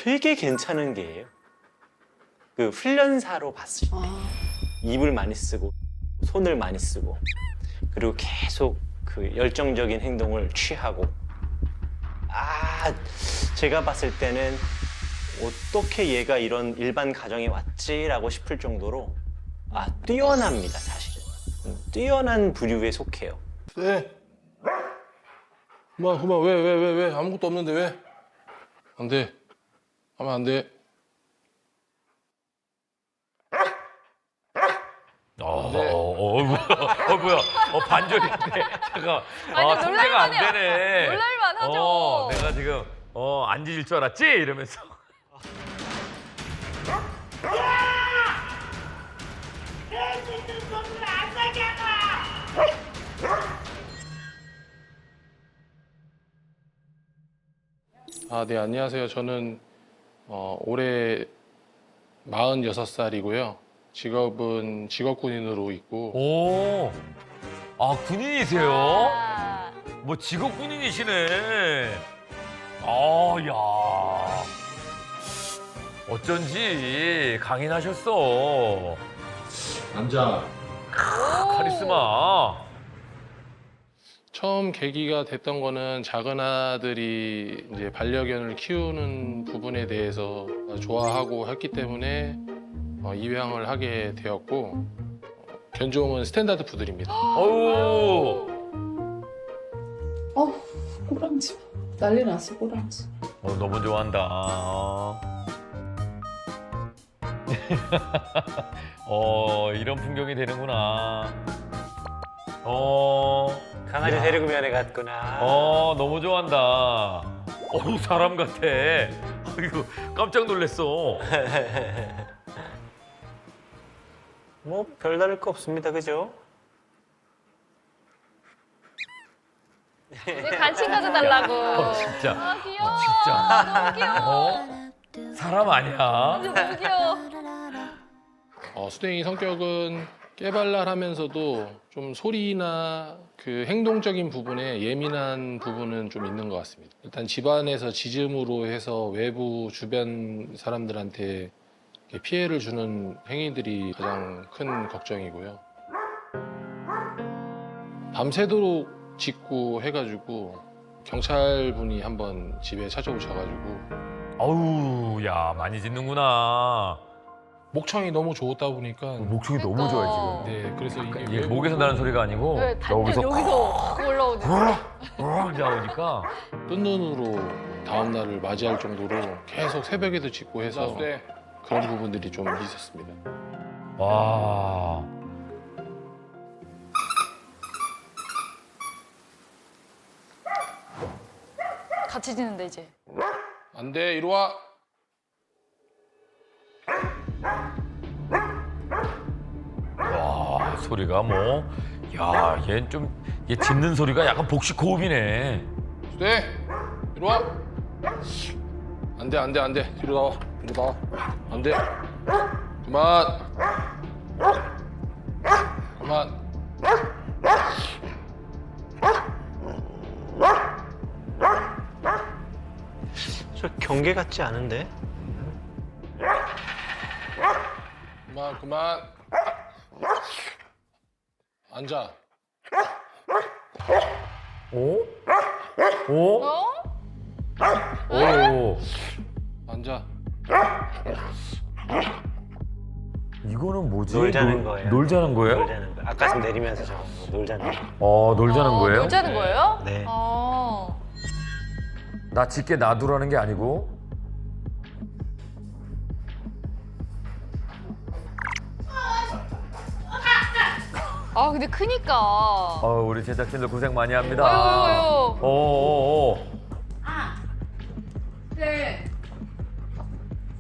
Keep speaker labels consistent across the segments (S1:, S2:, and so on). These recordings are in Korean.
S1: 되게 괜찮은 개예요. 그 훈련사로 봤을 때 입을 많이 쓰고 손을 많이 쓰고 그리고 계속 그 열정적인 행동을 취하고 제가 봤을 때는 어떻게 얘가 이런 일반 가정에 왔지라고 싶을 정도로 뛰어납니다, 사실은. 뛰어난 부류에 속해요.
S2: 네. 그만 왜 아무것도 없는데 왜? 안 돼. 하면 안 돼.
S3: 뭐야. 반전인데. 잠깐.
S4: 아니,
S3: 통제가 안
S4: 놀랄만해요.
S3: 되네.
S4: 놀랄만 하죠.
S3: 내가 지금, 안 짖을 줄 알았지? 이러면서.
S2: 네, 안녕하세요. 저는 올해 46살이고요. 직업은 직업군인으로 있고
S3: 오. 군인이세요?
S4: 아,
S3: 뭐 직업 군인이시네. 야. 어쩐지 강인하셨어.
S2: 앉아.
S3: 카리스마.
S2: 처음 계기가 됐던 거는 작은 아들이 이제 반려견을 키우는 부분에 대해서 좋아하고 했기 때문에 입양을 하게 되었고 견종은 스탠다드 푸들입니다.
S3: 어우.
S5: 꼬랑지 난리 났어 꼬랑지.
S3: 너무 좋아한다. 이런 풍경이 되는구나.
S1: 강아지
S3: 야.
S1: 데리고 면회 갔구나.
S3: 너무 좋아한다. 사람 같아. 아이고, 깜짝 놀랐어.
S1: 뭐 별다를 거 없습니다, 그죠?
S4: 내 간식 가져달라고.
S3: 진짜.
S4: 귀여워.
S3: 진짜.
S4: 너무 귀여워.
S3: 사람 아니야.
S4: 너무 귀여워.
S2: 수댕이 성격은 깨발랄하면서도 좀 소리나 그 행동적인 부분에 예민한 부분은 좀 있는 것 같습니다. 일단 집안에서 짖음으로 해서 외부 주변 사람들한테 이렇게 피해를 주는 행위들이 가장 큰 걱정이고요. 밤새도록 짖고 해가지고 경찰분이 한번 집에 찾아오셔가지고
S3: 아우, 야, 많이 짖는구나.
S2: 목청이 너무 좋다 보니까
S3: 목청이 너무
S4: 그러니까.
S3: 좋아요, 지금.
S2: 네, 그래서 이게
S3: 이게
S2: 외부-
S3: 목에서 나는 소리가 아니고
S4: 왜 단전 여기서 확 올라오는.
S3: 나오니까.
S2: 뜬 눈으로 다음 날을 맞이할 정도로 계속 새벽에도 짖고 해서 그런 부분들이 좀 있었습니다.
S3: 와.
S4: 같이 지는데 이제.
S2: 안 돼, 이리 와.
S3: 와, 소리가 뭐. 야, 얘 짖는 소리가 약간 복식 호흡이네.
S2: 수대, 이리 와. 안 돼, 안 돼, 안 돼. 뒤로 나와, 뒤로 나와. 안 돼. 그만. 그만.
S1: 저 경계 같지 않은데?
S2: 그만, 그만. 앉아.
S3: 오? 오?
S4: 어?
S3: 오.
S2: 앉아.
S3: 이거는 뭐지?
S1: 놀자는 거예요.
S3: 놀자는 거예요?
S1: 놀자는 거. 아까 좀 내리면서 저거 놀자는 거.
S3: 놀자는 거예요?
S4: 놀자는 거예요?
S1: 네.
S3: 나 짖게 놔두라는 게 아니고?
S4: 근데 크니까.
S3: 우리 제작진들 고생 많이 합니다.
S4: 어유.
S3: 어어어.
S5: 네.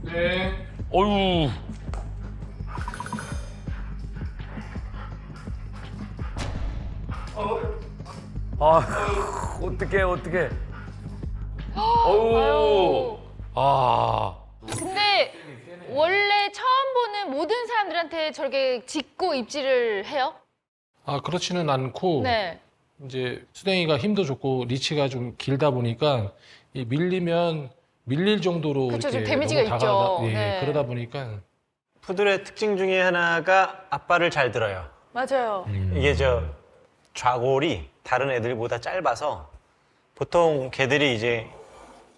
S2: 네.
S3: 어유. 어떡해. 어우.
S4: 아유.
S3: 아.
S4: 근데 원래 처음 보는 모든 사람들한테 저렇게 짖고 입질을 해요?
S2: 그렇지는 않고
S4: 네.
S2: 이제 수댕이가 힘도 좋고 리치가 좀 길다 보니까 이 밀리면 밀릴 정도로
S4: 그쵸, 좀
S2: 이렇게
S4: 데미지가
S2: 너무
S4: 있죠.
S2: 예,
S4: 네.
S2: 그러다 보니까
S1: 푸들의 특징 중에 하나가 앞발을 잘 들어요.
S4: 맞아요.
S1: 이게 좌골이 다른 애들보다 짧아서 보통 개들이 이제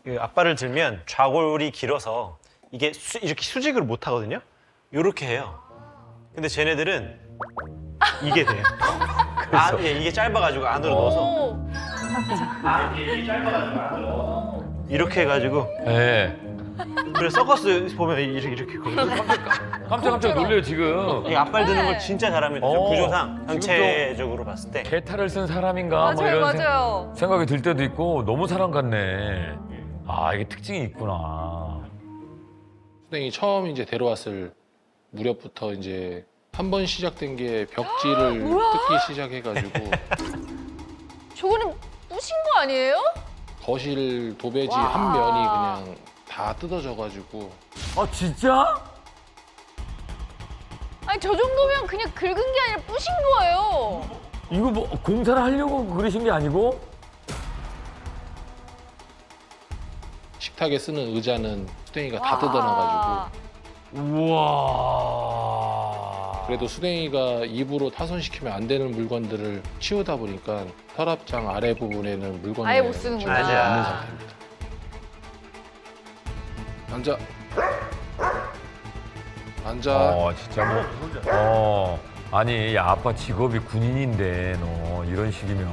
S1: 그 앞발을 들면 좌골이 길어서 이게 이렇게 수직을 못 하거든요. 요렇게 해요. 근데 쟤네들은 이게 돼요. 예, 이게 짧아가지고 안으로 넣어서
S4: 오,
S1: 이렇게 해가지고
S3: 예.
S1: 그래서 서커스 보면 이렇게 거든요.
S3: 깜짝깜짝 놀래요 지금.
S1: 이 앞발 드는
S4: 네.
S1: 걸 진짜 잘합니다.
S3: 어,
S1: 구조상
S3: 지금도-
S1: 전체적으로 봤을 때.
S3: 개탈을 쓴 사람인가 뭐
S4: 맞아요,
S3: 이런
S4: 맞아요.
S3: 생각이 들 때도 있고 너무 사람 같네. 아 이게 특징이 있구나.
S2: 수댕이 처음 이제 데려왔을 무렵부터 이제 한 번 시작된 게 벽지를
S4: 뭐야?
S2: 뜯기 시작해가지고
S4: 저거는 부신 거 아니에요?
S2: 거실 도배지
S4: 와.
S2: 한 면이 그냥 다 뜯어져가지고
S3: 아 진짜?
S4: 아니 저 정도면 그냥 긁은 게 아니라 부신 거예요.
S3: 이거 뭐 공사를 하려고 그러신 게 아니고?
S2: 식탁에 쓰는 의자는 수댕이가 다
S4: 와.
S2: 뜯어놔가지고
S3: 우와.
S2: 그래도 수댕이가 입으로 타손시키면 안 되는 물건들을 치우다 보니까 서랍장 아래 부분에는 물건이
S4: 아예 못 쓰는구나.
S2: 없는
S1: 맞아.
S2: 상태입니다. 앉아. 앉아.
S3: 진짜 아니 야 아빠 직업이 군인인데 너 이런 식이면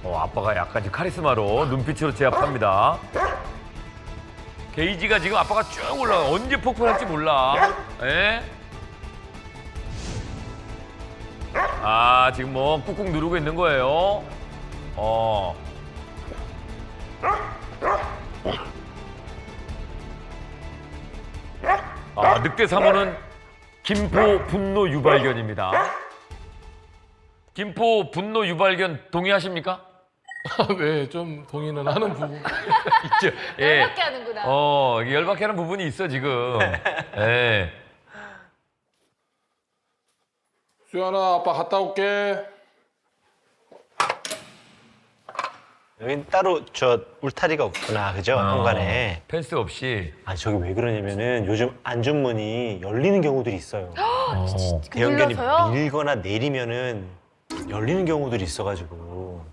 S3: 아빠가 약간 지금 카리스마로 눈빛으로 제압합니다. 게이지가 지금 아빠가 쭉 올라가 언제 폭발할지 몰라. 예? 아 지금 뭐 꾹꾹 누르고 있는 거예요. 늑대 3호는 김포 분노 유발견입니다. 김포 분노 유발견 동의하십니까?
S2: 네, 좀 동의는 하는 부분.
S3: 있죠. 예.
S4: 열받게 하는구나.
S3: 열받게 하는 부분이 있어 지금. 예.
S2: 수연아, 아빠 갔다 올게.
S1: 여기 따로 울타리가 없구나, 그죠? 현관에.
S3: 펜스 없이.
S1: 아, 저기 왜 그러냐면은 요즘 안전문이 열리는 경우들이 있어요. 대형견이
S4: 눌러서요?
S1: 밀거나 내리면은 열리는 경우들이 있어가지고.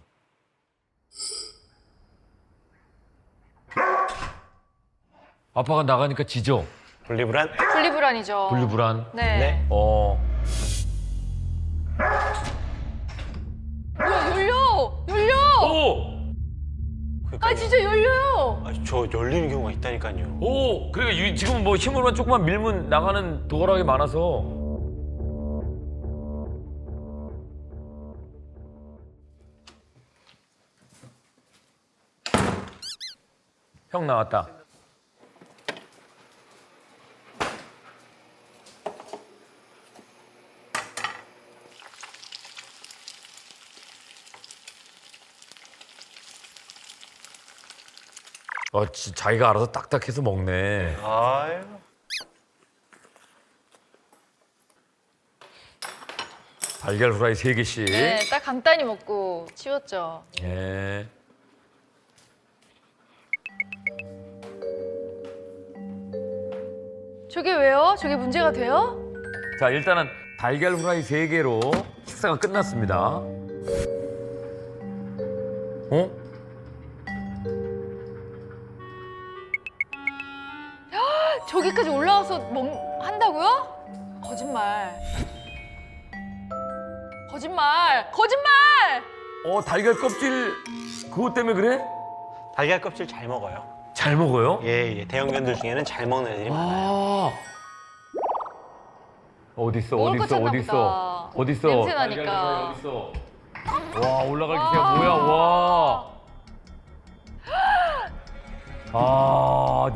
S3: 아빠가 나가니까 지죠.
S1: 분리불안?
S4: 분리불안이죠.
S3: 분리불안.
S4: 네.
S1: 네.
S4: 뭐야 열려!
S3: 오!
S1: 그러니까요.
S4: 아 진짜 열려요.
S1: 아, 저 열리는 경우가 있다니까요.
S3: 오! 그러니까 지금 뭐 힘으로만 조금만 밀면 나가는 도어락이 많아서. 형 나왔다. 자기가 알아서 딱딱해서 먹네.
S1: 아유.
S3: 달걀 후라이 3개씩.
S4: 네, 딱 간단히 먹고 치웠죠.
S3: 예.
S4: 저게 왜요? 저게 문제가 돼요?
S3: 자, 일단은 달걀 후라이 3개로 식사가 끝났습니다. 어?
S4: 저기까지 올라와서 한다고요? 거짓말. 거짓말. 거짓말!
S3: 달걀 껍질 그것 때문에 그래?
S1: 달걀 껍질 잘 먹어요.
S3: 잘 먹어요?
S1: 예. 대형견들 중에는 잘 먹는 애들이 많아요.
S3: 어딨어?
S4: 먹을 거
S3: 어딨어?
S4: 찾나
S3: 어딨어?
S4: 보다.
S3: 어딨어?
S4: 냄새 나니까.
S3: 달걀 후라이 어딨어? 와, 올라갈 기세가 뭐야? 와.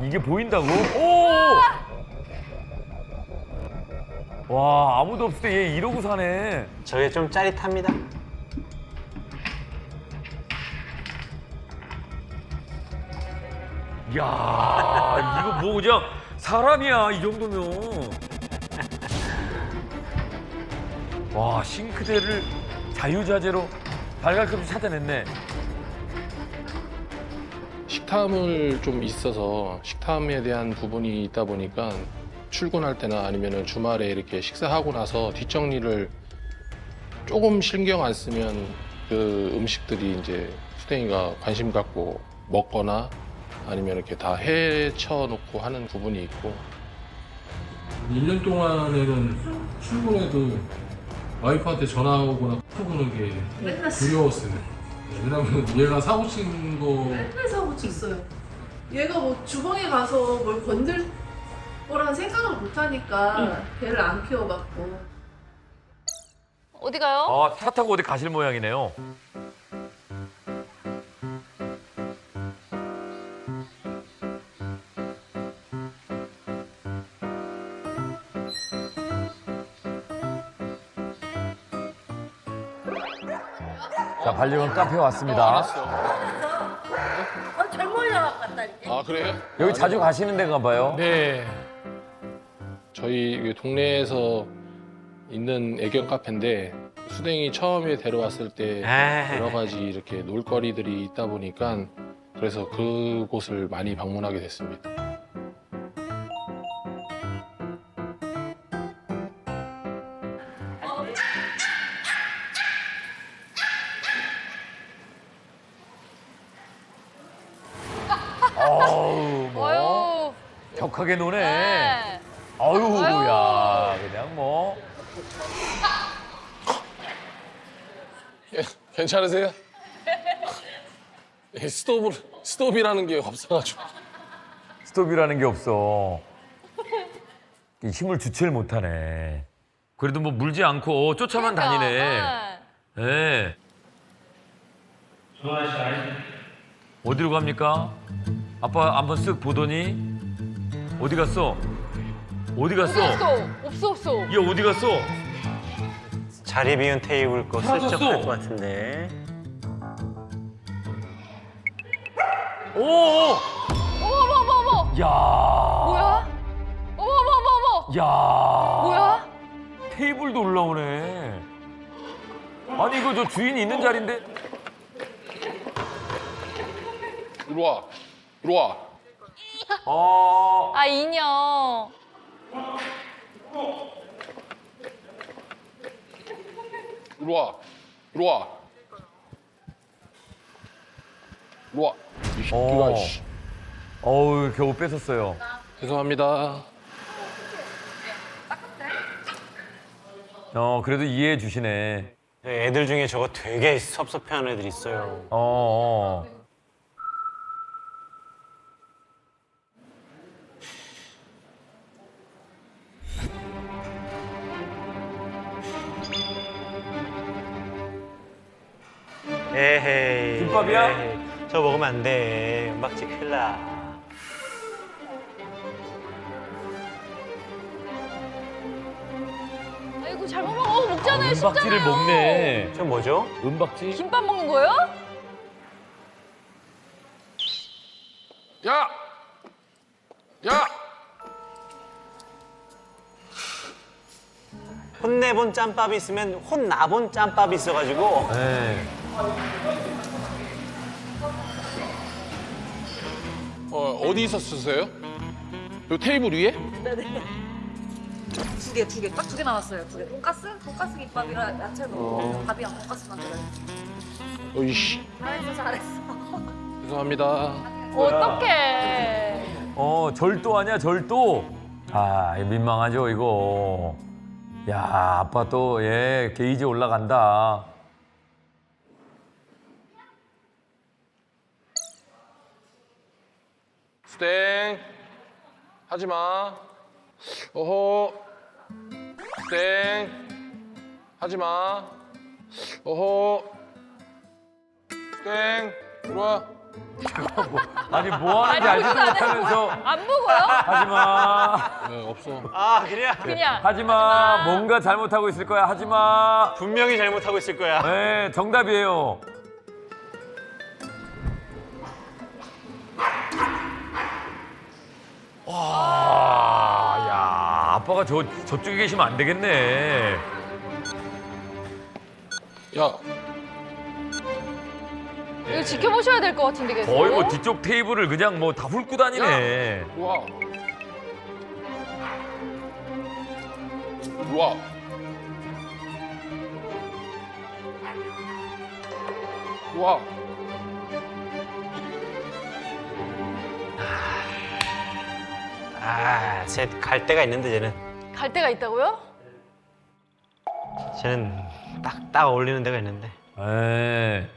S3: 이게 보인다고? 오! 와, 아무도 없을 때 얘 이러고 사네.
S1: 저게 좀 짜릿합니다.
S3: 야, 이거 뭐 그냥 사람이야, 이 정도면. 와, 싱크대를 자유자재로 발갈급식 찾아냈네.
S2: 식탐을 좀 있어서 식탐에 대한 부분이 있다 보니까 출근할 때나 아니면 주말에 이렇게 식사하고 나서 뒷정리를 조금 신경 안 쓰면 그 음식들이 이제 수댕이가 관심 갖고 먹거나 아니면 이렇게 다 헤쳐놓고 하는 부분이 있고 1년 동안에는 출근해도 와이프한테 전화 오거나 카톡 오는 게 두려웠어요. 왜냐면 얘가 사고 친 거
S5: 맨날 사고 쳤어요. 얘가 뭐 주방에 가서 뭘 건들 거라는 생각을 못 하니까 걔를 안 키워봤고.
S4: 어디 가요?
S3: 차 타고 어디 가실 모양이네요. 자, 반려견 카페 왔습니다.
S6: 젊은 사람 같다니까.
S2: 아 그래요?
S3: 여기 자주 가시는 데가 봐요.
S2: 네. 저희 동네에서 있는 애견 카페인데 수댕이 처음에 데려왔을 때 여러 가지 이렇게 놀거리들이 있다 보니까 그래서 그곳을 많이 방문하게 됐습니다.
S3: 어우, 뭐
S4: 어유.
S3: 격하게 노네.
S4: 네.
S3: 어유,
S4: 아유.
S3: 야, 그냥 뭐.
S2: 괜찮으세요? 스톱이라는 게 없어가지고.
S3: 스톱이라는 게 없어. 힘을 주체를 못하네. 그래도 뭐 물지 않고 쫓아만 다니네.
S4: 네.
S3: 네. 어디로 갑니까? 아빠 한번 쓱 보더니 어디 갔어? 어디 갔어?
S4: 없어.
S3: 얘 어디 갔어?
S1: 자리 비운 테이블 거
S3: 사라졌어.
S1: 슬쩍 할 것 같은데.
S3: 오!
S4: 어머.
S3: 야!
S4: 뭐야? 어머.
S3: 야!
S4: 뭐야?
S3: 테이블도 올라오네. 아니 이거 저 주인 있는 자리인데.
S2: 이리 와.
S4: 아 인형.
S2: 이리 와. 이 새끼가 씨.
S3: 어우 겨우 뺏었어요.
S2: 죄송합니다.
S3: 그래도 이해해 주시네.
S1: 애들 중에 저거 되게 섭섭해하는 애들 있어요.
S3: 어.
S1: 에헤이.
S3: 김밥이야?
S1: 에헤이. 저거 먹으면 안 돼. 음박지 큰일 나.
S4: 아이고 잘못 먹어. 먹잖아요.
S3: 은박지를
S4: 쉽잖아요.
S3: 먹네.
S1: 저 뭐죠?
S3: 은박지?
S4: 김밥 먹는 거예요?
S2: 야!
S1: 혼내본 짬밥이 있으면 혼나본 짬밥이 있어가지고
S3: 네.
S2: 어디서 쓰세요? 요 테이블 위에?
S6: 두 개, 딱 두 개 나왔어요. 두 개. 돈가스 김밥이랑 야채 넣고 밥이랑 돈가스 만들어요.
S2: 어이씨.
S6: 잘했어.
S2: 죄송합니다.
S4: 어떡해.
S3: 절도 아니야, 절도. 아, 이거 민망하죠, 이거. 야, 아빠 또, 게이지 올라간다.
S2: 수댕. 하지 마. 어허. 수댕. 하지 마. 어허. 수댕. 들어와.
S3: 아니, 뭐 하는지 알지도 못하면서.
S4: 안 먹어요?
S3: 하지 마.
S2: 네, 없어.
S1: 아 그래?
S4: 그냥.
S3: 하지 마. 뭔가 잘못하고 있을 거야. 하지 마.
S1: 분명히 잘못하고 있을 거야.
S3: 네, 정답이에요. 와, 야, 아빠가 저쪽에 계시면 안 되겠네.
S2: 야,
S4: 이거 지켜보셔야 될 것 같은데 계속.
S3: 거의 뭐 뒤쪽 테이블을 그냥 뭐 다 훑고 다니네.
S2: 와. 와. 와.
S1: 쟤 갈 데가 있는데
S4: 갈 데가 있다고요?
S1: 쟤는 딱 어울리는 데가 있는데.
S3: 에.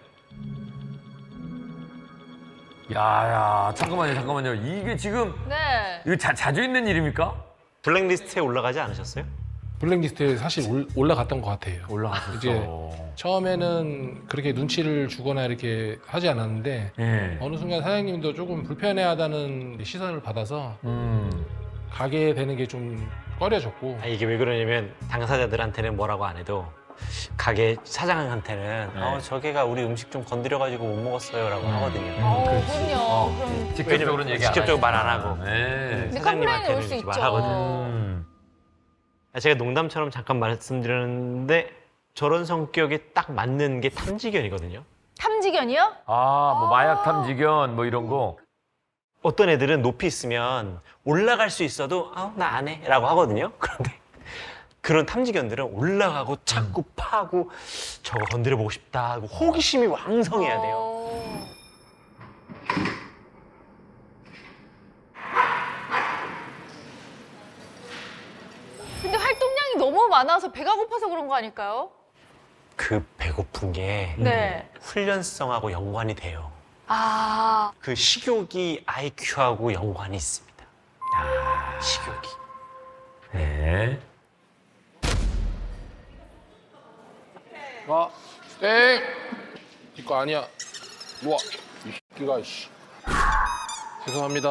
S3: 야야 잠깐만요. 이게 지금
S4: 네.
S3: 이거 자주 있는 일입니까?
S1: 블랙리스트에 올라가지 않으셨어요?
S2: 블랙리스트에 사실 올라갔던 것 같아요.
S3: 올라갔었어.
S2: 이제 처음에는 그렇게 눈치를 주거나 이렇게 하지 않았는데
S3: 예.
S2: 어느 순간 사장님도 조금 불편해하다는 시선을 받아서 가게 되는 게 좀 꺼려졌고.
S1: 이게 왜 그러냐면 당사자들한테는 뭐라고 안 해도 가게 사장한테는
S3: 네.
S1: 저게가 우리 음식 좀 건드려가지고 못 먹었어요라고 하거든요.
S4: 그럼요. 그럼
S3: 직접적으로는 얘기 안
S1: 직접적으로 말 안
S3: 하시죠.
S1: 하고.
S3: 네.
S4: 근데
S1: 사장님한테는
S4: 컴플레인이 올 수
S1: 이렇게
S4: 있죠.
S1: 말하거든요. 제가 농담처럼 잠깐 말씀드렸는데 저런 성격에 딱 맞는 게 탐지견이거든요.
S4: 탐지견이요?
S3: 뭐 마약 탐지견 뭐 이런 거.
S1: 어떤 애들은 높이 있으면 올라갈 수 있어도 나 안 해라고 하거든요. 그런데 그런 탐지견들은 올라가고 자꾸 파고 저거 건드려 보고 싶다 하고 호기심이 왕성해야 돼요.
S4: 근데 활동량이 너무 많아서 배가 고파서 그런 거 아닐까요?
S1: 그 배고픈 게
S4: 네.
S1: 훈련성하고 연관이 돼요.
S4: 아,
S1: 그 식욕이 IQ하고 연관이 있습니다. 식욕이.
S3: 네.
S2: 와, 땡! 이거 아니야. 우와, 이 새끼가, 씨. 죄송합니다.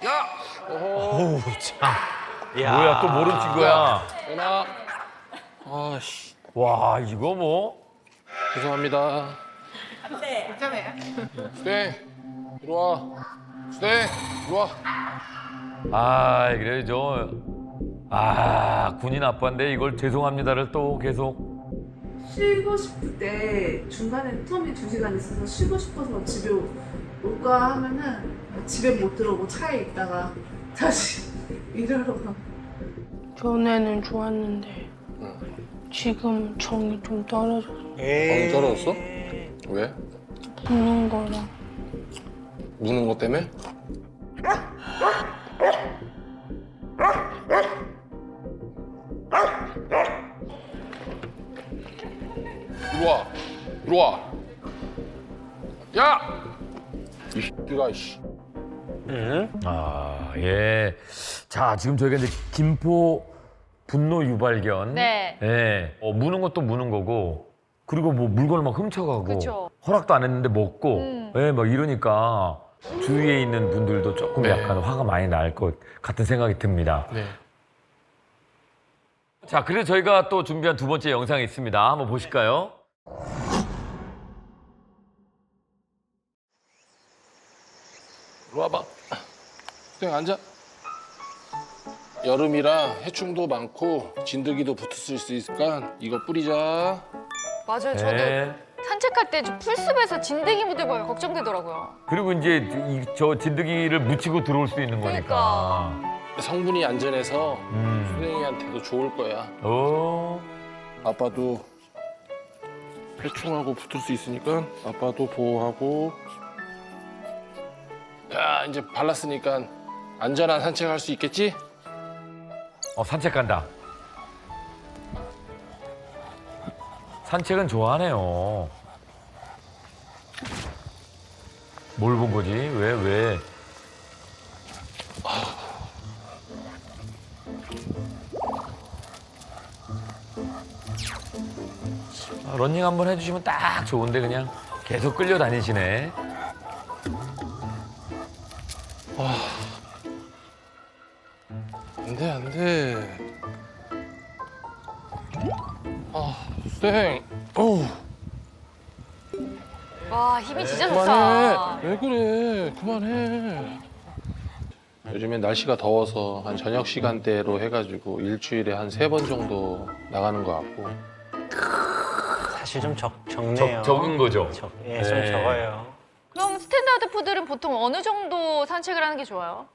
S2: 야! 어허,
S1: 오우 참. 야.
S3: 뭐야 또 모른 친구야.
S2: 전화. 아, 씨.
S3: 와 이거 뭐?
S2: 죄송합니다. 네. 괜찮아요. 땡! 이리 와. 땡! 이리 와.
S3: 그래 군인 아빠인데 이걸 죄송합니다를 또 계속.
S5: 쉬고 싶을 때 중간에 텀이 2시간 있어서 쉬고 싶어서 집에 올까 하면은 집에 못 들어오고 차에 있다가 다시 일하러 가.
S7: 전에는 좋았는데 지금 정이 좀 떨어져서
S2: 방이 떨어졌어? 왜?
S7: 붓는 거랑
S2: 우는 것 때문에? 이리 와. 이리 와. 야! 이 새끼가, 씨.
S1: 응?
S3: 예. 자 지금 저희가 이제 김포 분노 유발견.
S4: 네.
S3: 예. 무는 것도 무는 거고 그리고 뭐 물건을 막 훔쳐가고
S4: 그쵸.
S3: 허락도 안 했는데 먹고 예, 막 이러니까 주위에 있는 분들도 조금
S2: 네.
S3: 약간 화가 많이 날 것 같은 생각이 듭니다.
S2: 네.
S3: 자, 그래서 저희가 또 준비한 두 번째 영상이 있습니다. 한번 보실까요?
S2: 이리 와봐. 땡 앉아. 여름이라 해충도 많고 진드기도 붙을 수 있으니까 이거 뿌리자.
S4: 맞아요. 저도
S3: 네.
S4: 산책할 때 저 풀숲에서 진드기 묻을까 걱정되더라고요.
S3: 그리고 이제 저 진드기를 묻히고 들어올 수 있는 거니까.
S2: 성분이 안전해서
S3: 음.
S2: 수댕이한테도 좋을 거야.
S3: 오.
S2: 아빠도 해충하고 붙을 수 있으니까 아빠도 보호하고. 야, 이제 발랐으니까 안전한 산책할 수 있겠지?
S3: 산책 간다. 산책은 좋아하네요. 뭘 본 거지? 왜? 러닝 한번 해주시면 딱 좋은데 그냥 계속 끌려다니시네.
S2: 안 돼, 안 돼. 쌩. 어우,
S4: 와, 힘이 진짜
S2: 그만해.
S4: 좋다.
S2: 왜 그래? 그만해. 요즘엔 날씨가 더워서 한 저녁 시간대로 해가지고 일주일에 한 3번 정도 나가는 것 같고.
S1: 사실 좀 적네요.
S3: 적은 거죠.
S1: 예, 좀
S3: 네.
S1: 적어요.
S4: 그럼 스탠다드 푸들은 보통 어느 정도 산책을 하는 게 좋아요?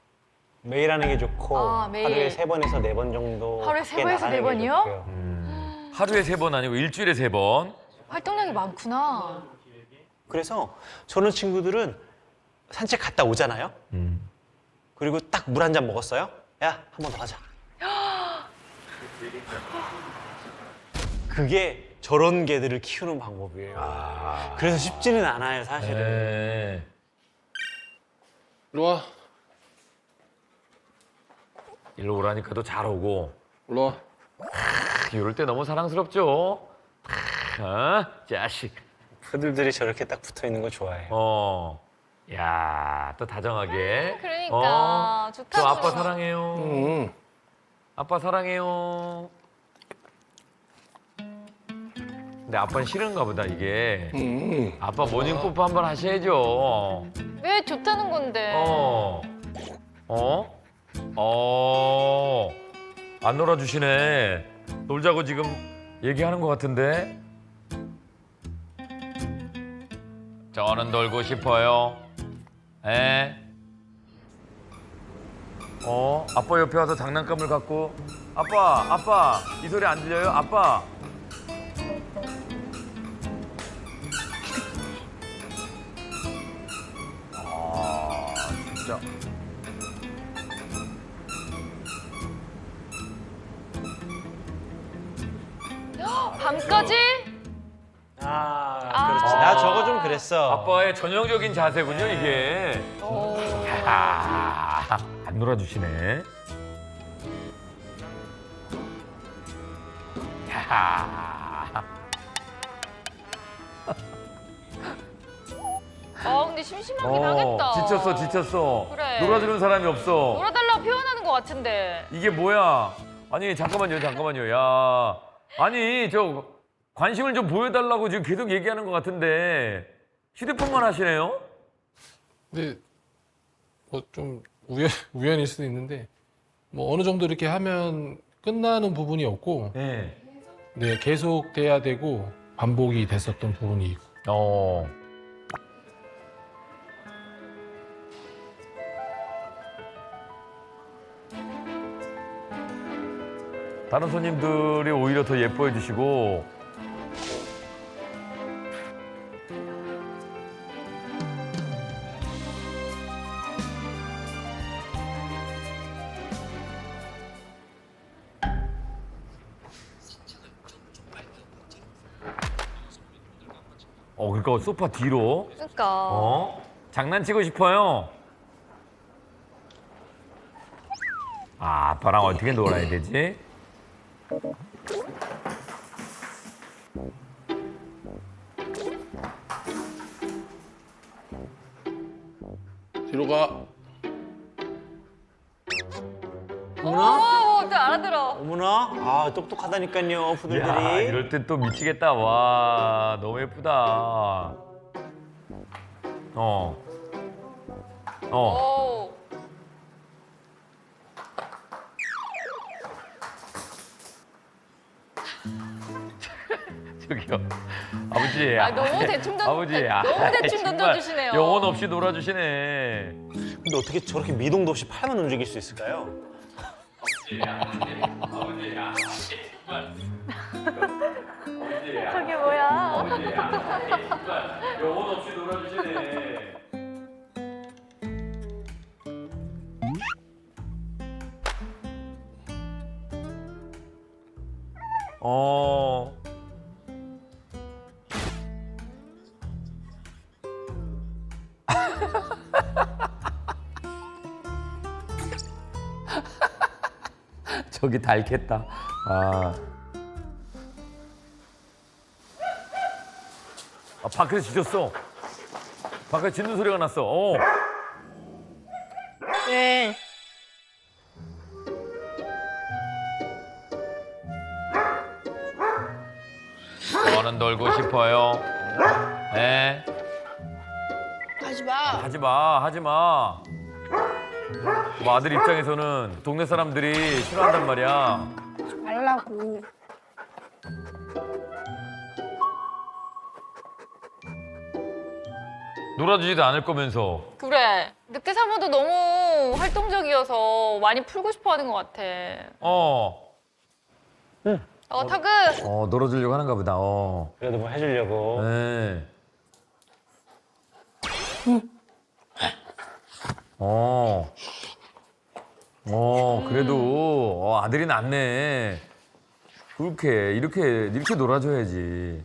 S1: 매일 하는 게 좋고
S4: 아, 매일.
S1: 하루에 3번에서 4번 정도
S4: 하루에 세
S1: 밖에
S4: 번에서
S1: 나가는
S4: 네
S1: 게
S4: 번이요?
S1: 좋고요.
S3: 하루에 3번 아니고 일주일에 3번.
S4: 활동량이 많구나.
S1: 그래서 저는 친구들은 산책 갔다 오잖아요. 그리고 딱 물 한 잔 먹었어요. 야, 한 번 더 하자. 그게 저런 개들을 키우는 방법이에요. 그래서 쉽지는 않아요, 사실은.
S3: 네.
S2: 일로 와.
S3: 일로 오라니까 도 잘 오고.
S2: 일로 와.
S3: 이럴 때 너무 사랑스럽죠. 자식.
S1: 푸들들이 저렇게 딱 붙어 있는 거 좋아해요.
S3: 야, 또 다정하게.
S4: 그러니까 좋다.
S3: 저 아빠 사랑해요.
S2: 응.
S3: 아빠 사랑해요. 근데 아빠는 싫은가 보다 이게.
S2: 응.
S3: 아빠 모닝 뽀뽀 한번 하셔야죠.
S4: 왜 좋다는 건데?
S3: 안 놀아주시네. 놀자고 지금 얘기하는 것 같은데. 저는 놀고 싶어요. 에? 아빠 옆에 와서 장난감을 갖고. 아빠, 이 소리 안 들려요? 아빠. 진짜.
S4: 밤까지?
S1: 그렇지. 나 저거 좀 그랬어.
S3: 아빠의 전형적인 자세군요, 이게. 안 놀아주시네.
S4: 근데 심심하긴 하겠다.
S3: 지쳤어.
S4: 그래.
S3: 놀아주는 사람이 없어.
S4: 놀아달라고 표현하는 것 같은데.
S3: 이게 뭐야? 아니, 잠깐만요. 야. 아니, 저 관심을 좀 보여달라고 지금 계속 얘기하는 것 같은데 휴대폰만 하시네요?
S2: 근데 뭐 좀 우연일 수도 있는데 뭐 어느 정도 이렇게 하면 끝나는 부분이 없고
S3: 네.
S2: 네, 계속 돼야 되고 반복이 됐었던 부분이 있고.
S3: 다른 손님들이 오히려 더 예뻐해 주시고. 그러니까 소파 뒤로.
S4: 그러니까.
S3: 장난치고 싶어요. 아빠랑 어떻게 놀아야 되지?
S2: 뒤로 가.
S4: 또 알아들어.
S1: 어머나, 똑똑하다니까요, 푸들들이.
S3: 야, 이럴 땐 또 미치겠다. 와, 너무 예쁘다.
S4: 오.
S3: 저기요. 아버지.
S4: 너무 대충
S3: 아버지.
S4: 너무 대충
S3: 정말
S4: 던져주시네요.
S3: 영혼 없이 놀아주시네.
S1: 근데 어떻게 저렇게 미동도 없이 팔만 움직일 수 있을까요?
S4: 저게 뭐야?
S3: 영혼 없이 놀아주시네. 저기 닳겠다. 밖에서 짖었어. 밖에서 짖는 소리가 났어.
S7: 네.
S3: 저는 놀고 싶어요. 네.
S7: 하지 마.
S3: 하지 마. 뭐 아들 입장에서는 동네 사람들이 싫어한단 말이야.
S7: 말라고.
S3: 놀아주지도 않을 거면서.
S4: 그래. 늑대 사모도 너무 활동적이어서 많이 풀고 싶어 하는 것 같아. 타그.
S3: 놀아주려고 하는가 보다.
S1: 그래도 뭐 해주려고.
S3: 네. 그래도 아들이 낫네. 이렇게 놀아줘야지.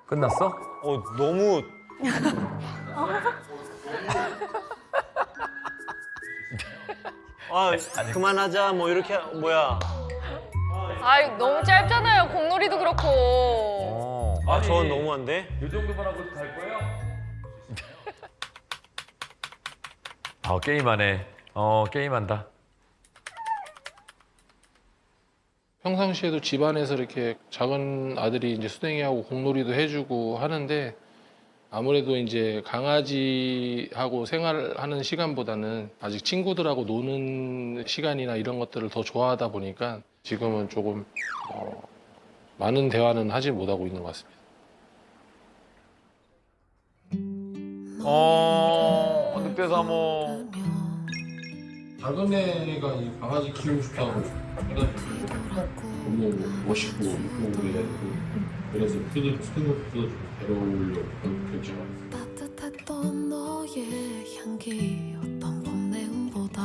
S3: 끝났어?
S1: 너무 그만하자 뭐 이렇게 뭐야.
S4: 아이, 너무 짧잖아요. 공놀이도 그렇고.
S1: 저건 너무한데?
S3: 이 정도만 하고 갈 거예요? 게임하네. 게임한다.
S2: 평상시에도 집안에서 이렇게 작은 아들이 이제 수댕이하고 공놀이도 해주고 하는데 아무래도 이제 강아지하고 생활하는 시간보다는 아직 친구들하고 노는 시간이나 이런 것들을 더 좋아하다 보니까 지금은 조금 많은 대화는 하지 못하고 있는 것 같습니다.
S3: 늑대사모.
S2: 작은 애가 이 강아지 키우고 싶다고 너무 멋있고 이쁘고 그래서 스팅부터 데려오려고 결정했어요.
S8: 따뜻했던 너의 향기 어떤 봄 내음보다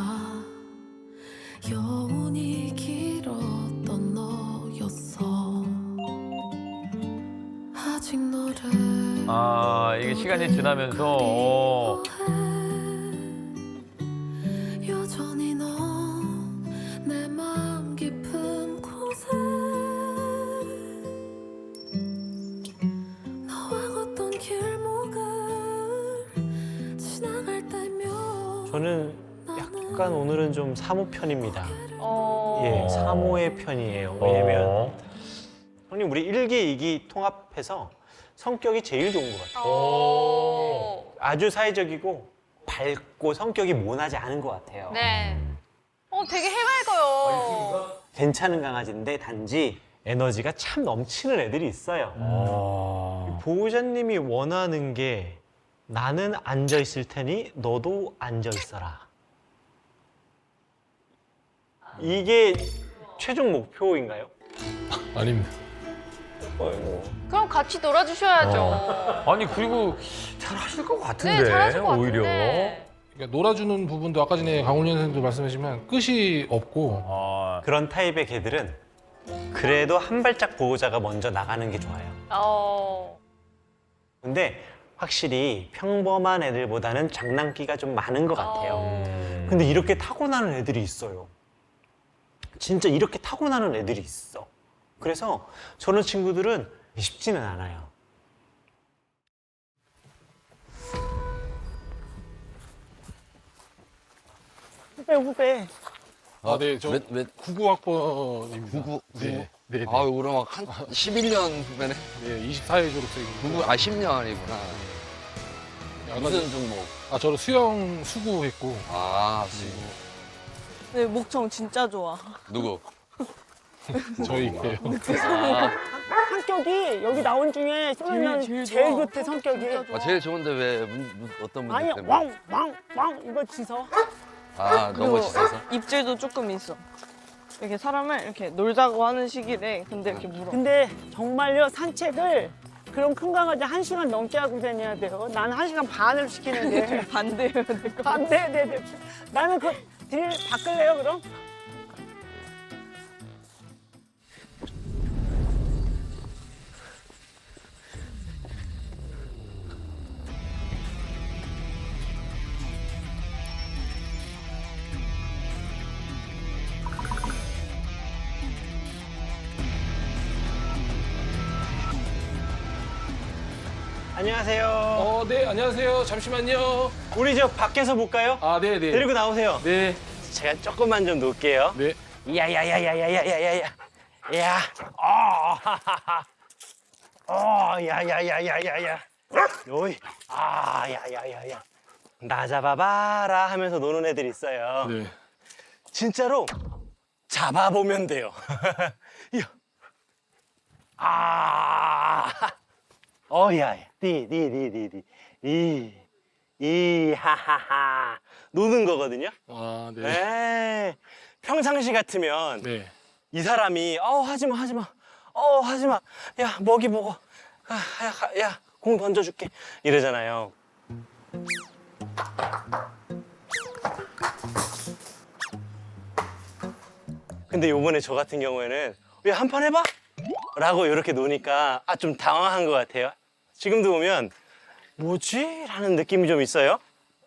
S8: 여운이 길었던 너였어. 아직 너를
S3: 이게 시간이 지나면서
S8: 여전히 넌 내 마음 깊은 곳에 너와 걷던 길목을 지나갈 때면
S1: 저는 약간 오늘은 좀 사모 편입니다.
S4: 어.
S1: 예, 사모의 편이에요. 왜냐면 형님 우리 1기, 2기 통합해서 성격이 제일 좋은 것 같아요. 아주 사회적이고 밝고 성격이 모나지 않은 것 같아요.
S4: 네. 되게 해맑아요.
S1: 괜찮은 강아지인데 단지 에너지가 참 넘치는 애들이 있어요. 보호자님이 원하는 게 나는 앉아 있을 테니 너도 앉아 있어라. 이게 최종 목표인가요?
S2: 아닙니다.
S4: 그럼 같이 놀아주셔야죠.
S3: 아니 그리고 잘 하실 것 같은데
S4: 네, 잘하실 것
S3: 오히려.
S4: 같은데.
S2: 그러니까 놀아주는 부분도 아까 전에 강훈 선생님도 말씀하시지만 끝이 없고
S1: 그런 타입의 개들은 그래도 한 발짝 보호자가 먼저 나가는 게 좋아요. 근데 확실히 평범한 애들보다는 장난기가 좀 많은 것 같아요. 근데 이렇게 타고나는 애들이 있어요. 진짜 이렇게 타고나는 애들이 있어. 그래서 저런 친구들은 쉽지는 않아요. 후배.
S2: 네, 저 99학번입니다.
S9: 99?
S2: 네. 네. 네.
S9: 아유, 그럼 한 11년 후배네.
S2: 네, 24회 졸업생입니다.
S9: 10년이구나. 무슨 종목?
S2: 저는 수영 수구했고.
S10: 네, 목청 진짜 좋아.
S9: 누구?
S2: 저희예요.
S10: 성격이 여기 나온 중에 쏘면 제일 좋대, 성격이.
S9: 제일 좋은데 왜 어떤 분들
S10: 아니,
S9: 때문에?
S10: 왕 이거 지서.
S9: 너무 짖어서?
S10: 입질도 조금 있어. 이렇게 사람을 이렇게 놀자고 하는 시기래. 근데 이렇게 물어. 근데 정말요, 산책을 그런 큰 강아지 1시간 넘게 하고 다녀야 돼요. 나는 1시간 반을 시키는데. 반대해야 될 것 같아. 반대해야 돼. 나는 딜 바꿀래요, 그럼?
S1: 안녕하세요.
S2: 네, 안녕하세요. 잠시만요.
S1: 우리 저 밖에서 볼까요?
S2: 네, 네.
S1: 데리고 나오세요.
S2: 네.
S1: 제가 조금만 좀 놓을게요.
S2: 네.
S1: 야야야야야야야야. 야, 야야야야야야야. 오이, 야야야야야. 나 잡아봐라 하면서 노는 애들 있어요.
S2: 네.
S1: 진짜로 잡아보면 돼요. 야, 하하하. 노는 거거든요.
S2: 아, 네.
S1: 네. 평상시 같으면
S2: 네.
S1: 이 사람이 하지마 하지마 야 먹이 먹어 야 공 던져줄게 이러잖아요. 근데 요번에 저 같은 경우에는 야 한 판 해봐 라고 이렇게 노니까 좀 당황한 것 같아요. 지금도 보면 뭐지? 라는 느낌이 좀 있어요.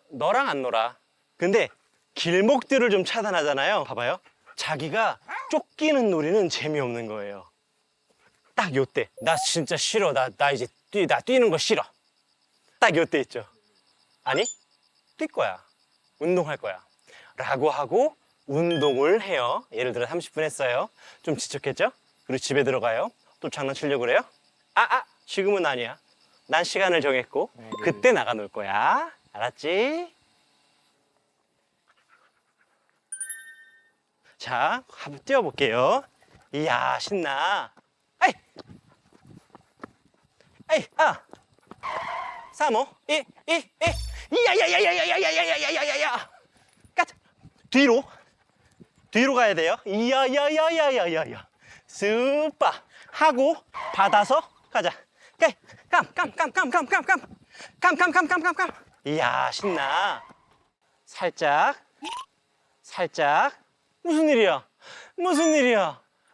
S1: 너랑 안 놀아. 근데 길목들을 좀 차단하잖아요. 봐봐요. 자기가 쫓기는 놀이는 재미없는 거예요. 딱 요때 나 진짜 싫어. 나 이제 나 뛰는 거 싫어. 딱 요때 있죠. 아니 뛸 거야. 운동할 거야 라고 하고 운동을 해요. 예를 들어 30분 했어요. 좀 지쳤겠죠? 그리고 집에 들어가요. 또 장난치려고 그래요? 지금은 아니야. 난 시간을 정했고 그때 나가 놀 거야. 알았지? 자, 한번 뛰어볼게요. 이야, 신나. 에이, 3, 5, 2, 야야야야야야야야야야야야야. 까자. 뒤로 가야 돼요. 야야야야야야야. 스빠 하고 받아서 가자. 깜. 이야, 신나. 살짝. 무슨 일이야?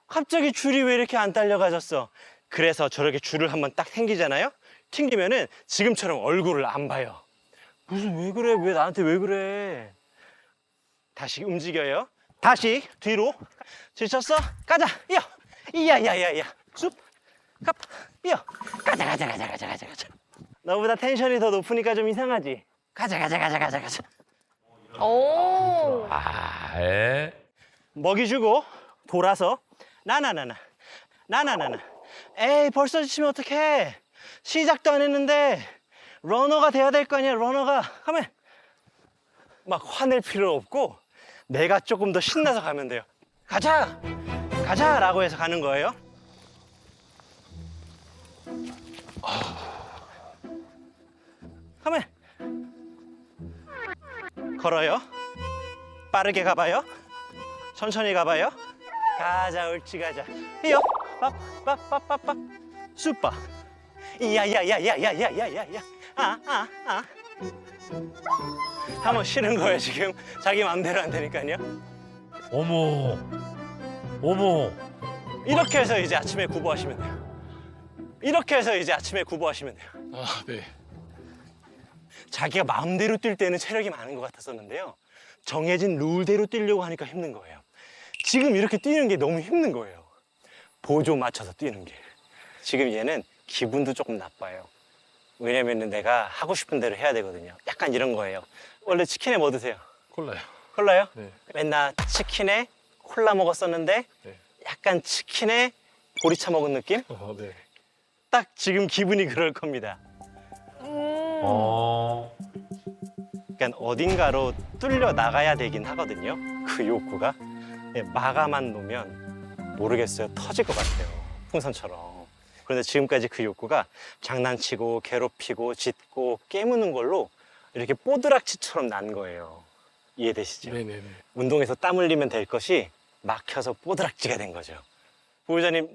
S1: 갑자기 줄이 왜 이렇게 안 딸려가졌어? 그래서 저렇게 줄을 한번 딱 당기잖아요? 튕기면은 지금처럼 얼굴을 안 봐요. 왜 그래? 왜 나한테 왜 그래? 다시 움직여요. 다시 뒤로. 지쳤어? 가자. 이야야야야. 쑥. 갑. 가자. 너보다 텐션이 더 높으니까 좀 이상하지? 가자.
S4: 오.
S1: 먹이 주고 돌아서 나나나나. 에이 벌써 지치면 어떡해. 시작도 안 했는데 러너가 돼야 될 거 아니야. 러너가 가면 막 화낼 필요 없고 내가 조금 더 신나서 가면 돼요. 가자 라고 해서 가는 거예요. 가면 걸어요. 빠르게 가봐요. 천천히 가봐요. 가자, 옳지, 가자. 이요, 빠빠빠빠, 수빠. 야야야야야야야야야. 한번 싫은 거예요 지금. 자기 마음대로 안 되니까요.
S3: 어머.
S1: 이렇게 해서 이제 아침에 구보하시면 돼요.
S2: 아, 네.
S1: 자기가 마음대로 뛸 때는 체력이 많은 것 같았었는데요. 정해진 룰대로 뛰려고 하니까 힘든 거예요. 지금 이렇게 뛰는 게 너무 힘든 거예요. 보조 맞춰서 뛰는 게. 지금 얘는 기분도 조금 나빠요. 왜냐면 내가 하고 싶은 대로 해야 되거든요. 약간 이런 거예요. 원래 치킨에 뭐 드세요?
S2: 콜라요.
S1: 콜라요?
S2: 네.
S1: 맨날 치킨에 콜라 먹었었는데
S2: 네.
S1: 약간 치킨에 보리차 먹은 느낌?
S2: 네.
S1: 딱 지금 기분이 그럴 겁니다. 그러니까 어딘가로 뚫려 나가야 되긴 하거든요. 그 욕구가. 마가만 놓으면 모르겠어요. 터질 것 같아요. 풍선처럼. 그런데 지금까지 그 욕구가 장난치고 괴롭히고 짖고 깨무는 걸로 이렇게 뽀드락치처럼 난 거예요. 이해되시죠?
S2: 네네네.
S1: 운동에서 땀 흘리면 될 것이 막혀서 뽀드락지가 된 거죠. 보호자님,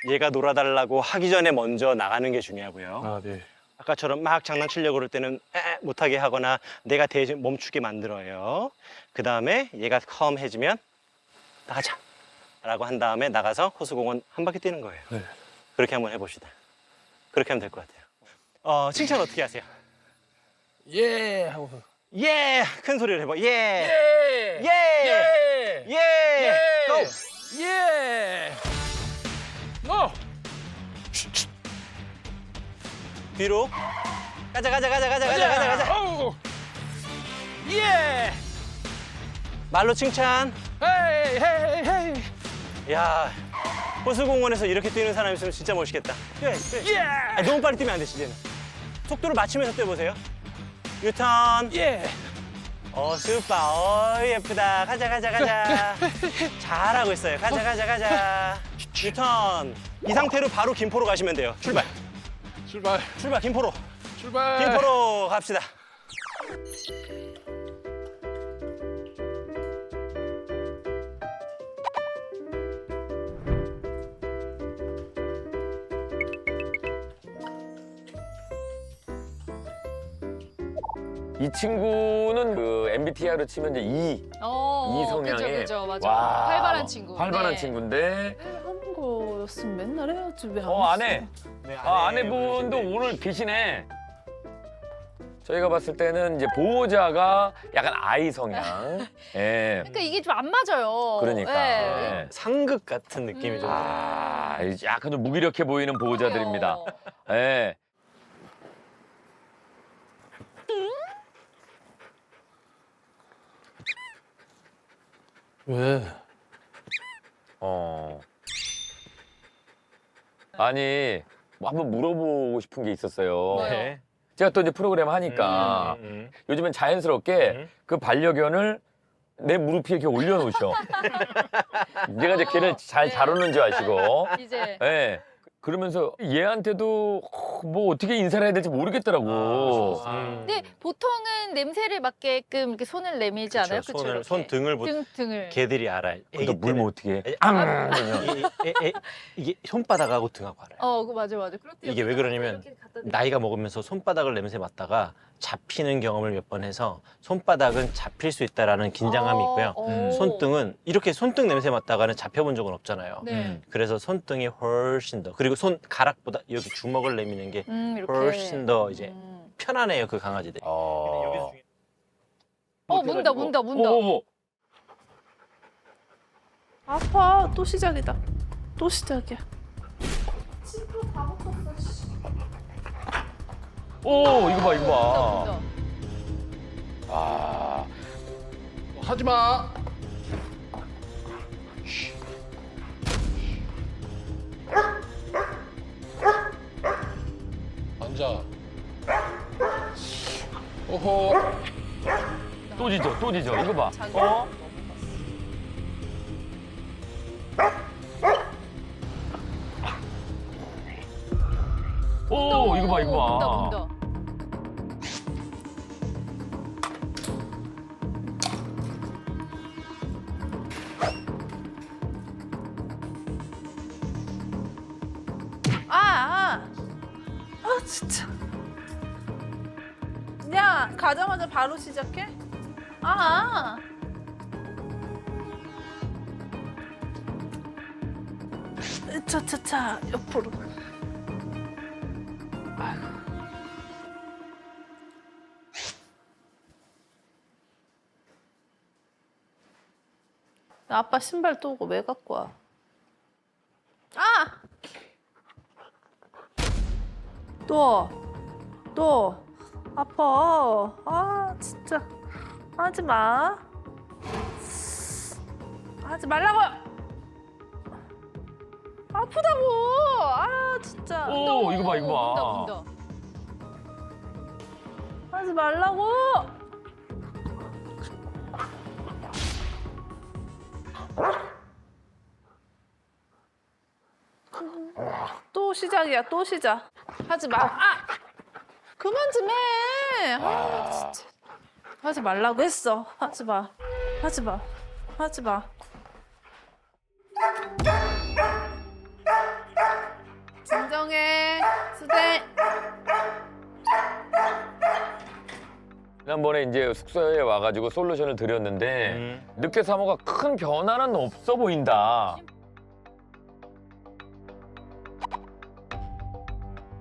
S1: 얘가 놀아달라고 하기 전에 먼저 나가는 게 중요하고요.
S2: 아, 네.
S1: 아까처럼 막 장난치려고 그럴 때는 못하게 하거나 내가 대신 멈추게 만들어요. 그 다음에 얘가 컴해지면 나가자 라고 한 다음에 나가서 호수공원 한 바퀴 뛰는 거예요.
S2: 네.
S1: 그렇게 한번 해봅시다. 그렇게 하면 될 것 같아요. 칭찬 어떻게 하세요?
S2: 예! 하고.
S1: 예! 큰 소리를 해봐. 예!
S2: 예!
S1: 예! 예! 고!
S2: 예! 고!
S1: 뒤로 가자.
S2: 어우! 예!
S1: 말로 칭찬.
S2: 헤이!
S1: 야, 호수공원에서 이렇게 뛰는 사람 있으면 진짜 멋있겠다. 뛰어, 뛰어. 아니, 너무 빨리 뛰면 안 돼, 이제는. 속도를 맞추면서 뛰어보세요. 유턴. 슈퍼. 예쁘다. 가자. 잘하고 있어요. 가자. 유턴. 이 상태로 바로 김포로 가시면 돼요. 출발, 김포로. 김포로 갑시다.
S3: 이 친구는 그 MBTI로 치면 이제 이 성향의
S4: 그죠, 맞아.
S3: 와,
S4: 활발한 친구.
S3: 활발한
S4: 네.
S3: 친구인데
S5: 하는 거였으면 맨날 해야지 왜 안
S3: 아내.
S1: 네,
S3: 아내분도 오늘 계시네. 저희가 봤을 때는 이제 보호자가 약간 아이 성향. 예.
S4: 그러니까 이게 좀 안 맞아요.
S3: 그러니까.
S4: 네.
S3: 예.
S1: 상극 같은 느낌이 좀.
S3: 아, 약간 좀 무기력해 보이는 보호자들입니다. 예.
S2: 왜?
S3: 아니, 뭐 한번 물어보고 싶은 게 있었어요.
S1: 네.
S3: 제가 또 이제 프로그램 하니까 요즘엔 자연스럽게 그 반려견을 내 무릎 위에 이렇게 올려놓으셔. 내가 이제 걔를 잘 다루는 줄 아시고.
S4: 이제
S3: 예. 그러면서 얘한테도 뭐 어떻게 인사를 해야 될지 모르겠더라고.
S4: 근데 보통은 냄새를 맡게끔 이렇게 손을 내밀지 않아요? 그쵸? 이렇게.
S1: 손등을
S4: 등을.
S1: 개들이 알아요.
S3: 너 물면 어떻게 해?
S1: 이게 손바닥하고 등하고 알아요.
S4: 맞아. 그럴 때
S1: 이게 왜 그러냐면
S4: 이렇게 갖다 대고.
S1: 나이가 먹으면서 손바닥을 냄새 맡다가 잡히는 경험을 몇 번 해서 손바닥은 잡힐 수 있다라는 긴장감이 있고요. 손등은 이렇게 손등 냄새 맡다가는 잡혀본 적은 없잖아요.
S4: 네.
S1: 그래서 손등이 훨씬 더 그리고 손가락보다 여기 주먹을 내미는 게
S4: 이렇게.
S1: 훨씬 더 이제 편안해요 그 강아지들.
S4: 문다.
S3: 오,
S5: 아파. 또 시작이다. 또 시작이야.
S3: 오, 이거 봐.
S4: 문다.
S3: 아,
S2: 하지 마. 앉아. 오호.
S3: 또 짖어. 이거 봐. 오, 이거 봐.
S4: 문다.
S5: 진짜. 야, 가자마자 바로 시작해? 차차차 옆으로. 아빠 신발 또 오고 왜 갖고 와? 또 아파. 진짜 하지 마. 하지 말라고. 아프다고. 진짜.
S3: 오, 이거 봐.
S4: 문다.
S5: 하지 말라고. 또 시작이야. 또 시작. 하지 마. 그만 좀 해. 진짜. 하지 말라고 했어. 하지 마. 진정해. 수대.
S3: 지난번에 이제 숙소에 와가지고 솔루션을 드렸는데 늦게 사모가 큰 변화는 없어 보인다.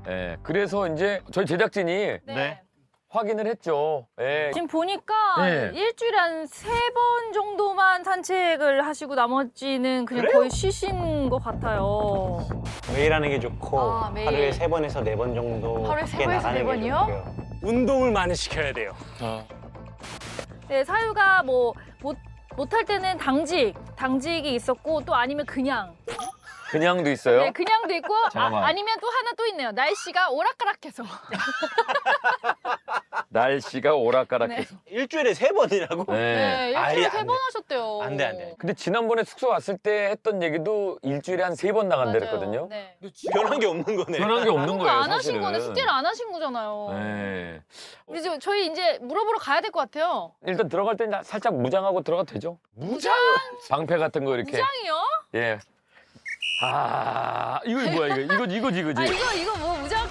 S3: 예, 그래서 이제 저희 제작진이
S1: 네.
S3: 확인을 했죠. 예.
S4: 지금 보니까
S3: 네.
S4: 일주일에 한 3번 정도만 산책을 하시고 나머지는 그냥 거의 쉬신 것 같아요.
S1: 매일 하는 게 좋고
S4: 매일.
S1: 하루에 3번에서 4번 정도
S4: 하루에
S1: 밖에
S4: 3번에서
S1: 나가는 게
S4: 4번이요?
S1: 좋고요. 운동을 많이 시켜야 돼요.
S4: 네, 사유가 뭐 못할 때는 당직이 있었고 또 아니면 그냥
S3: 그냥도 있어요?
S4: 네, 그냥도 있고
S3: 잠깐만.
S4: 아니면 또 하나 또 있네요. 날씨가 오락가락해서.
S3: 날씨가 오락가락해서.
S1: 일주일에 3번이라고?
S3: 네.
S4: 네,
S1: 아예
S4: 일주일에
S1: 안
S4: 3번
S1: 돼.
S4: 하셨대요.
S1: 안 돼, 안 돼.
S3: 근데 지난번에 숙소 왔을 때 했던 얘기도 일주일에 한 3번 나간다 그랬거든요.
S4: 네.
S1: 변한 게 없는 거네.
S3: 변한 게 없는
S4: 그거
S3: 거예요,
S4: 안 하신
S3: 사실은.
S4: 거네. 숙제를 안 하신 거잖아요.
S3: 네.
S4: 이제 저희 이제 물어보러 가야 될 것 같아요.
S3: 일단 들어갈 때 살짝 무장하고 들어가도 되죠?
S1: 무장?
S3: 방패 같은 거 이렇게.
S4: 무장이요?
S3: 예. 아, 이거 뭐야 이거지.
S4: 아 이거 뭐 무장?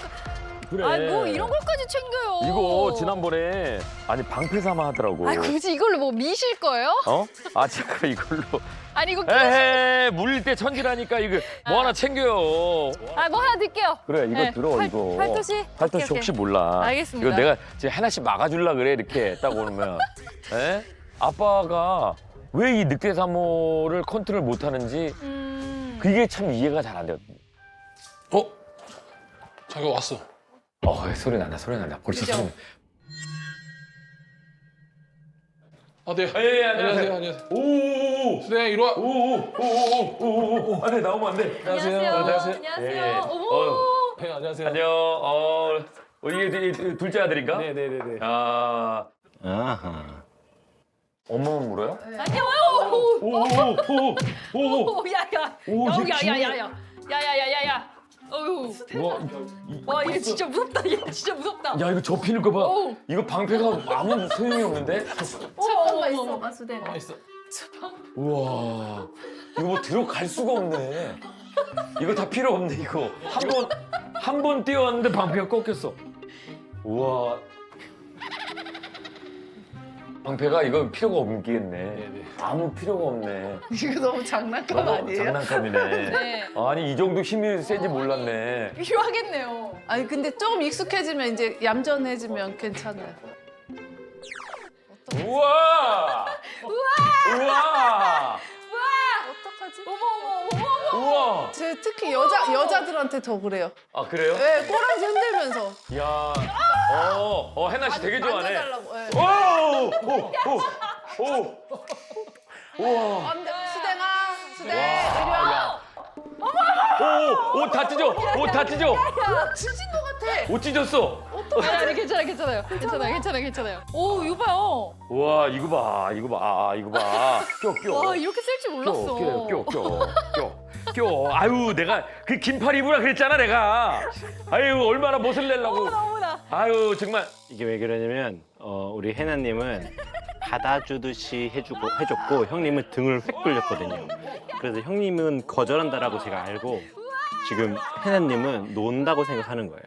S3: 그래.
S4: 아 뭐 이런 걸까지 챙겨요.
S3: 이거 지난번에 아니 방패 삼아 하더라고.
S4: 아 굳이 이걸로 뭐 미실 거예요?
S3: 어? 아 잠깐 이걸로.
S4: 아니 이거
S3: 에헤 물릴 때 천지라니까 이거 뭐 하나 챙겨요.
S4: 아뭐 하나 드릴게요.
S3: 그래 이거
S4: 네,
S3: 들어 이거.
S4: 팔토시?
S3: 팔토시
S4: 오케이,
S3: 혹시
S4: 오케이.
S3: 몰라.
S4: 알겠습니다.
S3: 이거 내가 지금 하나씩 막아줄라 그래 이렇게 딱 오면. 에? 아빠가 왜 이 늑대 사모를 컨트롤 못하는지 그게 참 이해가 잘 안 돼요.
S2: 자기 왔어.
S3: 소리 난다. 벌써 소리 나.
S2: 아, 네.
S3: 예,
S2: 안녕하세요.
S3: 오오오.
S2: 수대 이리 와.
S3: 오오오오오오. 안돼 나오면 안 돼.
S4: 안녕하세요.
S3: 예.
S4: 어머.
S2: 네, 안녕하세요.
S3: 안녕. 이게 둘째 아들인가?
S2: 네네네네.
S3: 아.
S1: 아하.
S3: 엄마만 물어요?
S4: 안녕.
S3: 오오오오오.
S4: 야야야야야야야야야야야. 어휴. 와, 얘 진짜 무섭다. 얘 진짜 무섭다.
S3: 야 이거 접히는 거 봐.
S4: 어우.
S3: 이거 방패가 아무 소용이 없는데?
S4: 잠깐만 있어봐, 수대.
S2: 있어.
S3: 우와. 이거 뭐 들어갈 수가 없네. 이거 다 필요 없네 이거. 한 번 뛰어왔는데 방패가 꺾였어. 우와. 방패가 이거 필요가 없겠네.
S2: 네네.
S3: 아무 필요가 없네.
S5: 이거 너무 장난감 아니에요?
S3: 장난감이네.
S4: 네.
S3: 아니 이 정도 힘이 센지 몰랐네.
S4: 필요하겠네요.
S5: 아니 근데 조금 익숙해지면 이제 얌전해지면 괜찮아요.
S3: 우와! 우와!
S5: 어떡하지?
S4: 어머.
S3: 우와!
S5: 제 특히 여자들한테 더 그래요.
S3: 아 그래요?
S5: 네, 꼬랑지 흔들면서
S3: 야, 해나 씨 되게 좋아하네.
S5: 만져달라고. 네.
S3: 오! 우와!
S5: 안돼, 수댕아, 수댕.
S3: 와, 오, 다 찢어! 옷 다 찢어!
S5: 지진 것 같아.
S3: 옷 찢었어!
S4: 아니, 괜찮아요. 오, 이거 봐요.
S3: 우와, 이거 봐. 이거 봐. 껴.
S4: 와, 이렇게 쓸 줄 몰랐어.
S3: 껴. 아유, 내가 그 긴팔 입으라 그랬잖아, 내가. 아유, 얼마나 멋을 내려고.
S4: 어머나.
S3: 아유, 정말.
S1: 이게 왜 그러냐면 우리 해나님은 받아주듯이 해줬고 형님은 등을 획 굴렸거든요. 그래서 형님은 거절한다라고 제가 알고 지금 해나님은 논다고 생각하는 거예요.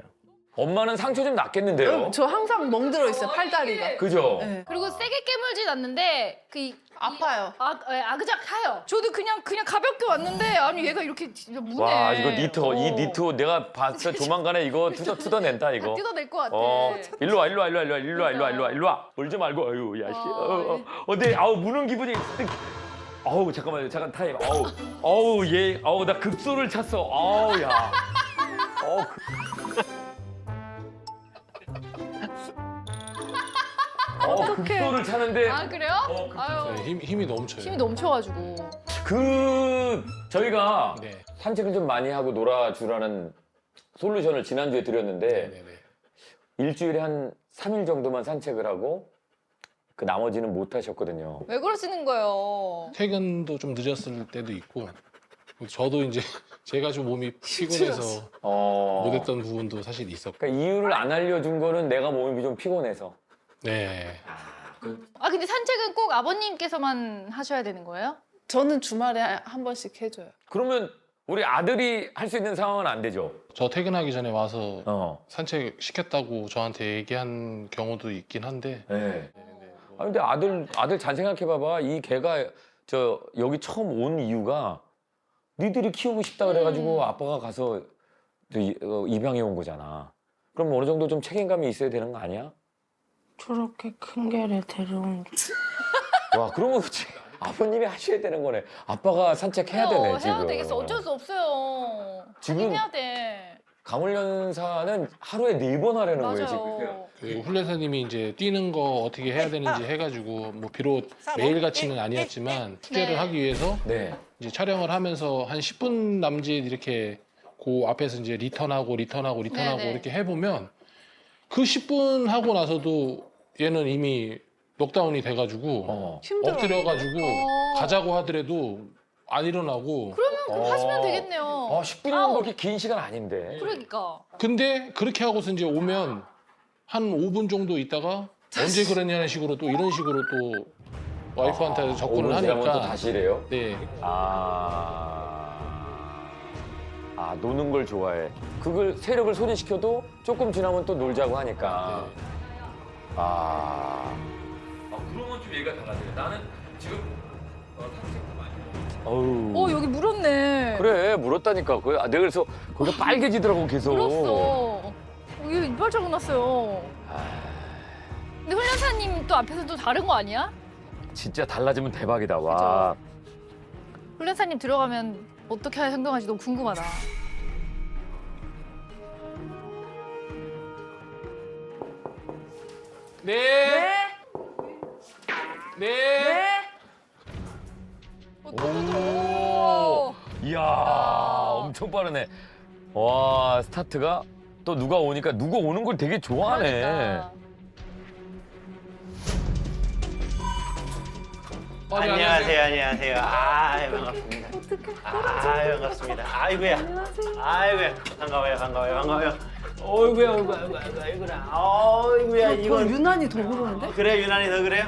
S3: 엄마는 상처 좀 났겠는데요?
S5: 저 항상 멍들어 있어요, 팔다리가.
S3: 그죠?
S5: 네.
S4: 그리고 세게 깨물진 않는데
S5: 아파요.
S4: 아그작해요. 저도 그냥 가볍게 왔는데 아니 얘가 이렇게 진짜 무네.
S3: 와, 이거 이 니트 내가 봤을 때 조만간에 이거 뜯어낸다, 이거.
S4: 뜯어낼 것 같아.
S3: 일로 와. 울지 말고, 아유, 야, 씨. 네, 무는 기분이. 잠깐만 타임. 나 급소를 찼어. 야. 급소를 차는데.
S4: 아 그래요? 아유
S2: 네, 힘이 넘쳐요.
S4: 힘이 넘쳐가지고.
S3: 저희가
S2: 네.
S3: 산책을 좀 많이 하고 놀아주라는 솔루션을 지난주에 드렸는데,
S2: 네네네.
S3: 일주일에 한 3일 정도만 산책을 하고, 그 나머지는 못 하셨거든요.
S4: 왜 그러시는 거예요?
S2: 퇴근도 좀 늦었을 때도 있고, 저도 이제 제가 좀 몸이 피곤해서 못했던 부분도 사실 있었고.
S3: 그러니까 이유를 안 알려준 거는 내가 몸이 좀 피곤해서.
S2: 네.
S4: 아 근데 산책은 꼭 아버님께서만 하셔야 되는 거예요?
S5: 저는 주말에 한 번씩 해줘요.
S3: 그러면 우리 아들이 할 수 있는 상황은 안 되죠?
S2: 저 퇴근하기 전에 와서 산책 시켰다고 저한테 얘기한 경우도 있긴 한데.
S3: 네. 근데 아들 잘 생각해봐봐. 이 개가 여기 처음 온 이유가 니들이 키우고 싶다 그래가지고 아빠가 가서 입양해 온 거잖아. 그럼 어느 정도 좀 책임감이 있어야 되는 거 아니야?
S7: 저렇게 큰 개를 데려온
S3: 와, 그러면 아버님이 하셔야 되는 거네. 아빠가 산책해야 되네, 지금.
S4: 해야 되겠어. 어쩔 수 없어요.
S3: 지금
S4: 해야 돼.
S3: 가물련사는 하루에 4번 하려는 거예요,
S4: 맞아요.
S3: 지금.
S2: 그 훈련사님이 이제 뛰는 거 어떻게 해야 되는지 해가지고 뭐 비록 매일같이는 아니었지만 투제를
S4: 네.
S2: 하기 위해서
S3: 네.
S2: 이제 촬영을 하면서 한 10분 남짓 이렇게 그 앞에서 이제 리턴하고
S4: 네네.
S2: 이렇게 해보면 그 10분 하고 나서도 얘는 이미 넉다운이 돼가지고 엎드려가지고 가자고 하더라도 안 일어나고.
S4: 그럼 하시면 되겠네요.
S3: 10분이면 그렇게 긴 시간 아닌데.
S4: 그러니까.
S2: 근데 그렇게 하고서 이제 오면 한 5분 정도 있다가 언제 그랬냐는 식으로 또 이런 식으로 또 와이프한테 접근을
S3: 5분 지나면 또
S2: 하니까.
S3: 다시 이래요?
S2: 네.
S3: 노는 걸 좋아해. 그걸 세력을 소진시켜도 조금 지나면 또 놀자고 하니까. 그러면 좀 얘기가 달라져요. 나는 지금 산책도 많이. 어우.
S4: 여기 물었네.
S3: 그래, 물었다니까. 내가 그래서 거기가 빨개지더라고, 계속.
S4: 물었어. 여기 이빨 자국 났어요. 근데 훈련사님 또 앞에서 또 다른 거 아니야?
S3: 진짜 달라지면 대박이다, 와.
S4: 훈련사님 들어가면 어떻게 행동하지 너무 궁금하다.
S2: 네. 네.
S4: 오.
S3: 이야, 엄청 빠르네. 와, 스타트가 또 누가 오니까 누가 오는 걸 되게 좋아하네.
S4: 그러니까.
S1: 안녕하세요, 안녕하세요. 반갑습니다. 반갑습니다. 아이고야. 반가워요. 어이구야, 이건
S5: 유난히 더 그러는데?
S1: 그래, 유난히 너 그래요?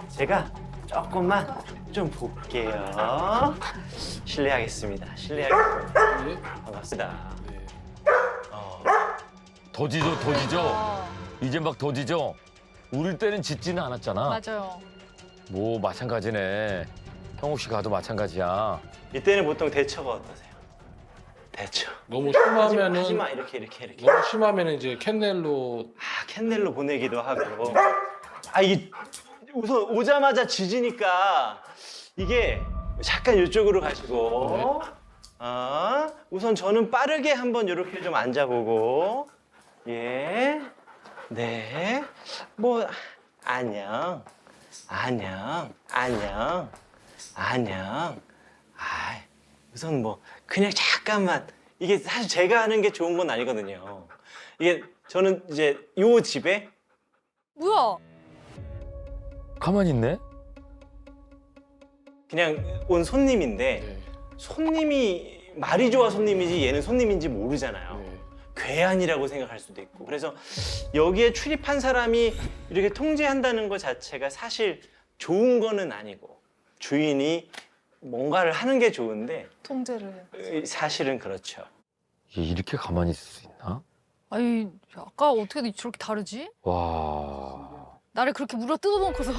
S1: 제가 조금만 좀 볼게요. 실례하겠습니다. 반갑습니다.
S3: 더 짖어. 이제 막 더 짖어. 우릴 때는 짖지는 않았잖아.
S4: 맞아요.
S3: 뭐 마찬가지네. 형욱 씨 가도 마찬가지야.
S1: 이때는 보통 대처가 어떠세요? 대처.
S2: 너무 심하면은
S1: 하지마 이렇게.
S2: 너무 심하면은 이제 캔넬로
S1: 캔넬로 보내기도 하고. 이게 우선 오자마자 짖으니까 이게 잠깐 이쪽으로 가시고. 우선 저는 빠르게 한번 이렇게 좀 앉아보고. 예. 네. 뭐 안녕. 우선 뭐 그냥 잠깐만. 이게 사실 제가 하는 게 좋은 건 아니거든요. 이게 저는 이제 요 집에
S4: 뭐야?
S3: 가만히 있네?
S1: 그냥 온 손님인데
S2: 네.
S1: 손님이 말이 좋아 손님이지 얘는 손님인지 모르잖아요.
S2: 네.
S1: 괴한이라고 생각할 수도 있고. 그래서 여기에 출입한 사람이 이렇게 통제한다는 것 자체가 사실 좋은 거는 아니고 주인이 뭔가를 하는 게 좋은데
S5: 통제를.
S1: 사실은 그렇죠.
S3: 얘 이렇게 가만히 있을 수 있나?
S4: 아니 아까 어떻게 저렇게 다르지?
S3: 와.
S4: 나를 그렇게 물어 뜯어놓고서?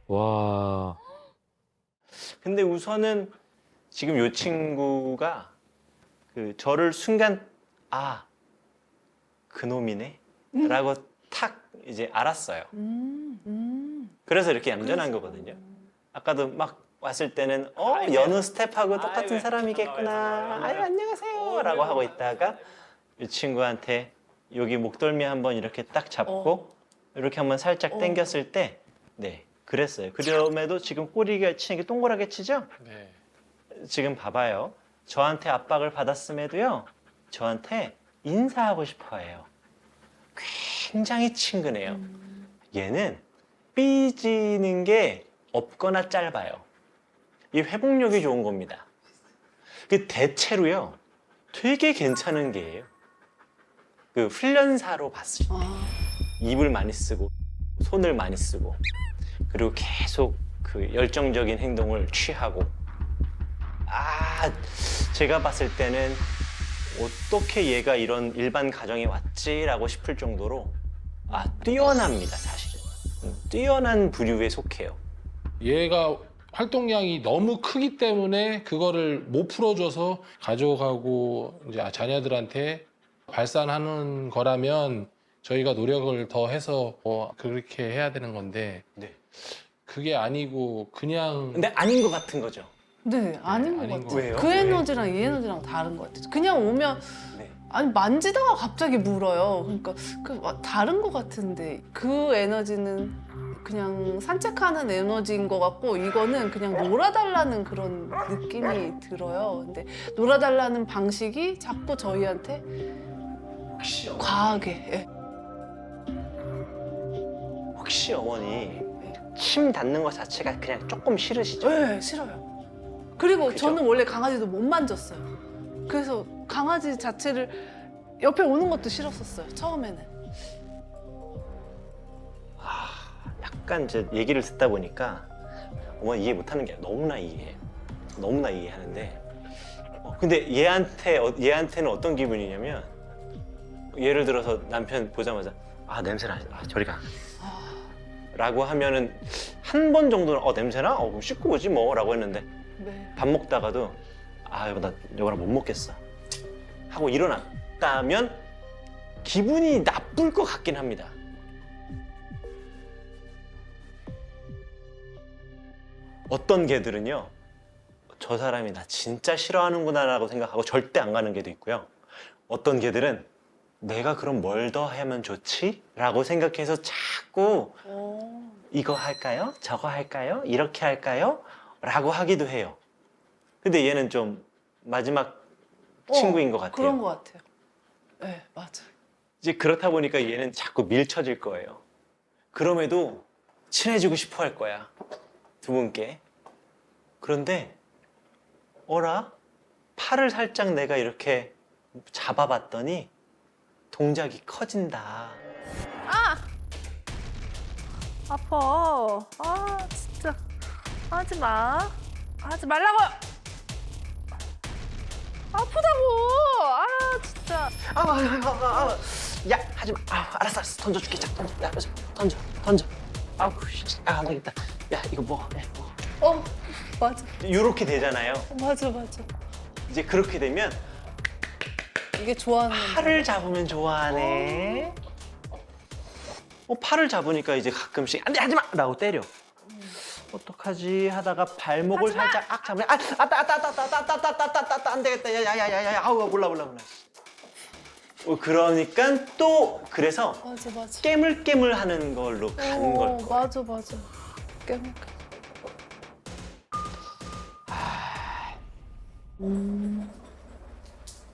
S3: 와.
S1: 근데 우선은 지금 요 친구가 저를 순간 그놈이네 라고 탁 이제 알았어요. 그래서 이렇게 얌전한 거거든요. 아까도 막 왔을 때는 여느 스텝하고 똑같은 사람이겠구나. 안녕하세요 라고 하고 있다가 이 친구한테 여기 목덜미 한번 이렇게 딱 잡고 이렇게 한번 살짝 당겼을 때 네, 그랬어요. 그럼에도 지금 꼬리가 치는 게 동그랗게 치죠?
S2: 네.
S1: 지금 봐봐요. 저한테 압박을 받았음에도요. 저한테 인사하고 싶어 해요. 굉장히 친근해요. 얘는 삐지는 게 없거나 짧아요. 이 회복력이 좋은 겁니다. 그 대체로요. 되게 괜찮은 게예요. 그 훈련사로 봤을 때 입을 많이 쓰고 손을 많이 쓰고 그리고 계속 그 열정적인 행동을 취하고 제가 봤을 때는 어떻게 얘가 이런 일반 가정에 왔지라고 싶을 정도로 뛰어납니다, 사실은. 뛰어난 부류에 속해요.
S2: 얘가 활동량이 너무 크기 때문에 그거를 못 풀어줘서 가족하고 이제 자녀들한테 발산하는 거라면 저희가 노력을 더 해서 그렇게 해야 되는 건데
S1: 네.
S2: 그게 아니고 그냥
S1: 근데 아닌 것 같은 거죠.
S5: 네, 아닌 것
S2: 아닌
S5: 같아요.
S2: 것
S1: 왜요?
S5: 그 에너지랑 이 에너지랑 다른 것 같아요. 그냥 오면
S1: 네.
S5: 아니 만지다가 갑자기 물어요. 그러니까 다른 것 같은데 그 에너지는 그냥 산책하는 에너지인 것 같고 이거는 그냥 놀아달라는 그런 느낌이 들어요. 근데 놀아달라는 방식이 자꾸 저희한테 과하게. 예.
S1: 혹시 어머니 침 닿는 것 자체가 그냥 조금 싫으시죠?
S5: 네, 싫어요. 그리고
S1: 그죠?
S5: 저는 원래 강아지도 못 만졌어요. 그래서 강아지 자체를 옆에 오는 것도 싫었었어요. 처음에는.
S1: 약간 이제 얘기를 듣다 보니까 어머니 이해 못하는 게 아니라 너무나 이해해요. 너무나 이해하는데 근데 얘한테는 어떤 기분이냐면 예를 들어서 남편 보자마자 냄새나. 저리 가. 라고 하면은 한 번 정도는 냄새나? 그럼 씻고 오지 뭐 라고 했는데
S5: 네.
S1: 밥 먹다가도 이거 나 이거랑 못 먹겠어 하고 일어났다면 기분이 나쁠 것 같긴 합니다. 어떤 개들은요, 저 사람이 나 진짜 싫어하는구나 라고 생각하고 절대 안 가는 개도 있고요. 어떤 개들은 내가 그럼 뭘 더 하면 좋지? 라고 생각해서 자꾸 이거 할까요? 저거 할까요? 이렇게 할까요? 라고 하기도 해요. 근데 얘는 좀 마지막 친구인 것 같아요.
S5: 그런 것 같아요. 네, 맞아.
S1: 이제 그렇다 보니까 얘는 자꾸 밀쳐질 거예요. 그럼에도 친해지고 싶어 할 거야. 두 분께. 그런데 어라? 팔을 살짝 내가 이렇게 잡아봤더니 동작이 커진다.
S4: 아파. 진짜. 하지 마. 하지 말라고요. 아프다고. 진짜.
S1: 야, 하지 마. 알았어. 던져줄게. 자, 던져. 안 되겠다. 야, 이거 먹어.
S5: 맞아.
S1: 이렇게 되잖아요.
S5: 맞아.
S1: 이제 그렇게 되면
S5: 이게 좋아하는
S1: 팔을 잡으면 좋아하네. 팔을 잡으니까 이제 가끔씩 안 돼, 하지 마! 라고 때려. 어떡하지 하다가 발목을 살짝 잡으면 안 되겠다. 야야야야야. 몰라. 그러니까 또 그래서
S5: 맞아.
S1: 깨물깨물 하는 걸로 가는 걸 거예요.
S5: 맞아. 깨물.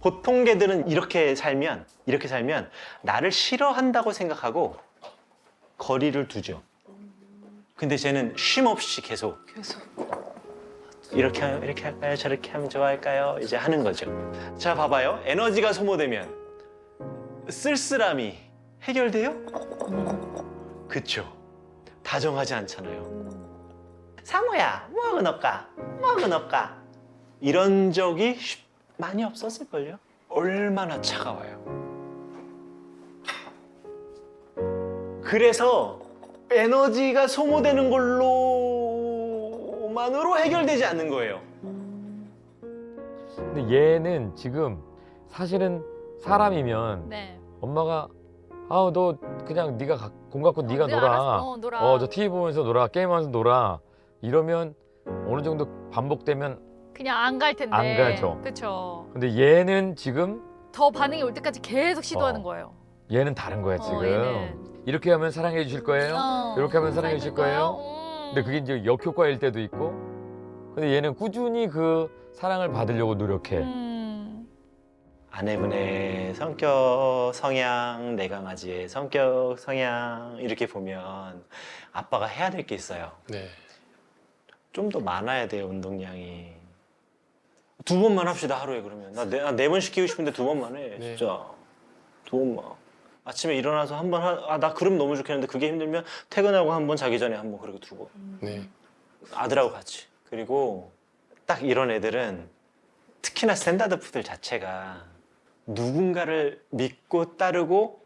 S1: 보통 개들은 이렇게 살면 나를 싫어한다고 생각하고 거리를 두죠. 근데 쟤는 쉼 없이 계속 이렇게 할까요? 저렇게 하면 좋아할까요? 이제 하는 거죠. 자, 봐봐요. 에너지가 소모되면 쓸쓸함이 해결돼요? 그쵸. 다정하지 않잖아요. 상호야, 뭐하고 넣을까? 이런 적이 많이 없었을걸요? 얼마나 차가워요. 그래서 에너지가 소모되는 걸로만으로 해결되지 않는 거예요.
S3: 근데 얘는 지금 사실은 사람이면
S4: 네.
S3: 엄마가 너 그냥 네가 공 갖고 네가 놀아.
S4: 알았어. 놀아.
S3: 저 TV 보면서 놀아. 게임하면서 놀아. 이러면 어느 정도 반복되면
S4: 그냥 안 갈 텐데.
S3: 안 가죠.
S4: 그쵸.
S3: 근데 얘는 지금
S4: 더 반응이 올 때까지 계속 시도하는 거예요.
S3: 얘는 다른 거야 지금.
S4: 얘는.
S3: 이렇게 하면 사랑해 주실 거예요? 이렇게 하면 사랑해 주실 거예요? 근데 그게 이제 역효과일 때도 있고. 근데 얘는 꾸준히 그 사랑을 받으려고 노력해.
S1: 아내분의 성격, 성향, 내 강아지의 성격, 성향 이렇게 보면 아빠가 해야 될 게 있어요.
S2: 네.
S1: 좀 더 많아야 돼요, 운동량이. 2번만 합시다, 하루에 그러면. 나 4번 시키고 싶은데 2번만 해,
S2: 네.
S1: 진짜. 2번만. 아침에 일어나서 한 번, 나 그럼 너무 좋겠는데 그게 힘들면 퇴근하고 한 번, 자기 전에 한 번, 그리고 2번.
S2: 네.
S1: 아들하고 같이. 그리고 딱 이런 애들은 특히나 스탠다드 푸들 자체가 누군가를 믿고 따르고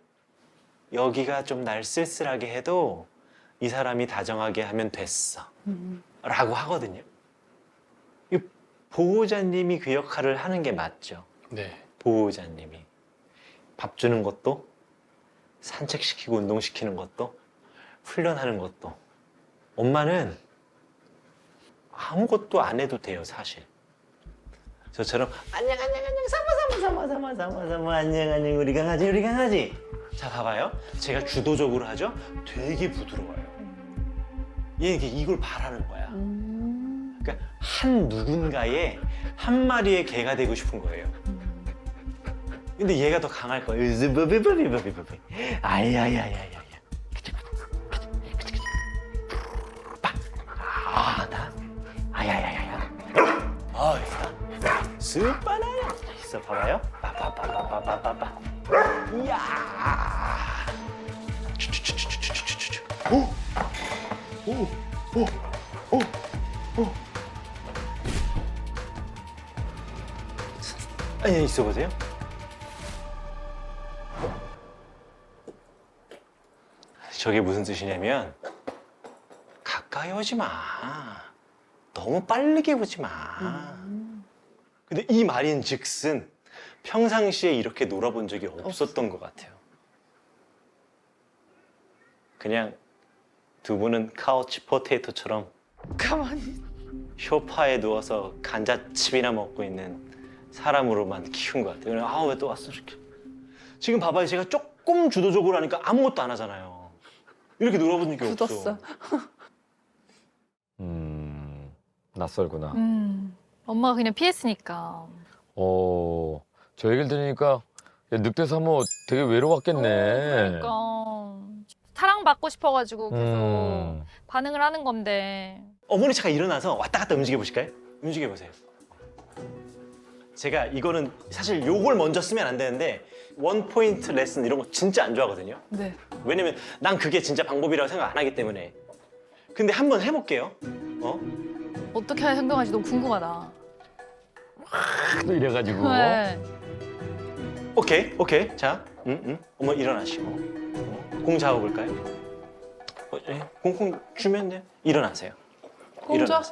S1: 여기가 좀 날 쓸쓸하게 해도 이 사람이 다정하게 하면 됐어. 라고 하거든요. 이 보호자님이 그 역할을 하는 게 맞죠.
S2: 네.
S1: 보호자님이. 밥 주는 것도, 산책시키고 운동시키는 것도, 훈련하는 것도. 엄마는 아무것도 안 해도 돼요, 사실. 저처럼 안녕 사모 안녕 우리 강아지. 자 봐봐요. 제가 주도적으로 하죠. 되게 부드러워요. 얘 이걸 바라는 거야. 그러니까 한 누군가의 한 마리의 개가 되고 싶은 거예요. 근데 얘가 더 강할 거예요. 아야야야야야. 나 아야야야야. 있다. 스파나야. 있어 봐봐요. 빠빠빠빠빠빠빠. 이야. 추추추추추추추추. 오. 아니 있어 보세요. 저게 무슨 뜻이냐면 가까이 오지 마. 너무 빠르게 오지 마. 근데 이 말인즉슨 평상시에 이렇게 놀아본 적이 없었던 것 같아요. 그냥 두 분은 카우치 포테이토처럼
S5: 가만히.
S1: 소파에 누워서 감자칩이나 먹고 있는 사람으로만 키운 것 같아요. 아, 왜 또 왔어 이렇게. 지금 봐봐요. 제가 조금 주도적으로 하니까 아무것도 안 하잖아요. 이렇게 놀아본 적이 없어.
S5: 굳었어.
S3: 낯설구나.
S4: 엄마가 그냥 피했으니까.
S3: 저 얘기를 들으니까 늑대 사모 되게 외로웠겠네.
S4: 그러니까 사랑받고 싶어가지고 계속 반응을 하는 건데.
S1: 어머니 차가 일어나서 왔다 갔다 움직여 보실까요? 움직여 보세요. 제가 이거는 사실 요걸 먼저 쓰면 안 되는데 원 포인트 레슨 이런 거 진짜 안 좋아하거든요.
S5: 네.
S1: 왜냐면 난 그게 진짜 방법이라고 생각 안 하기 때문에. 근데 한번 해볼게요.
S4: 어떻게 행동할지 너무 궁금하다.
S3: 또 이래가지고.
S4: 네.
S1: 오케이. 자, 어머 일어나시고 공 잡아볼까요? 공 주면 돼요. 일어나세요.
S5: 공자.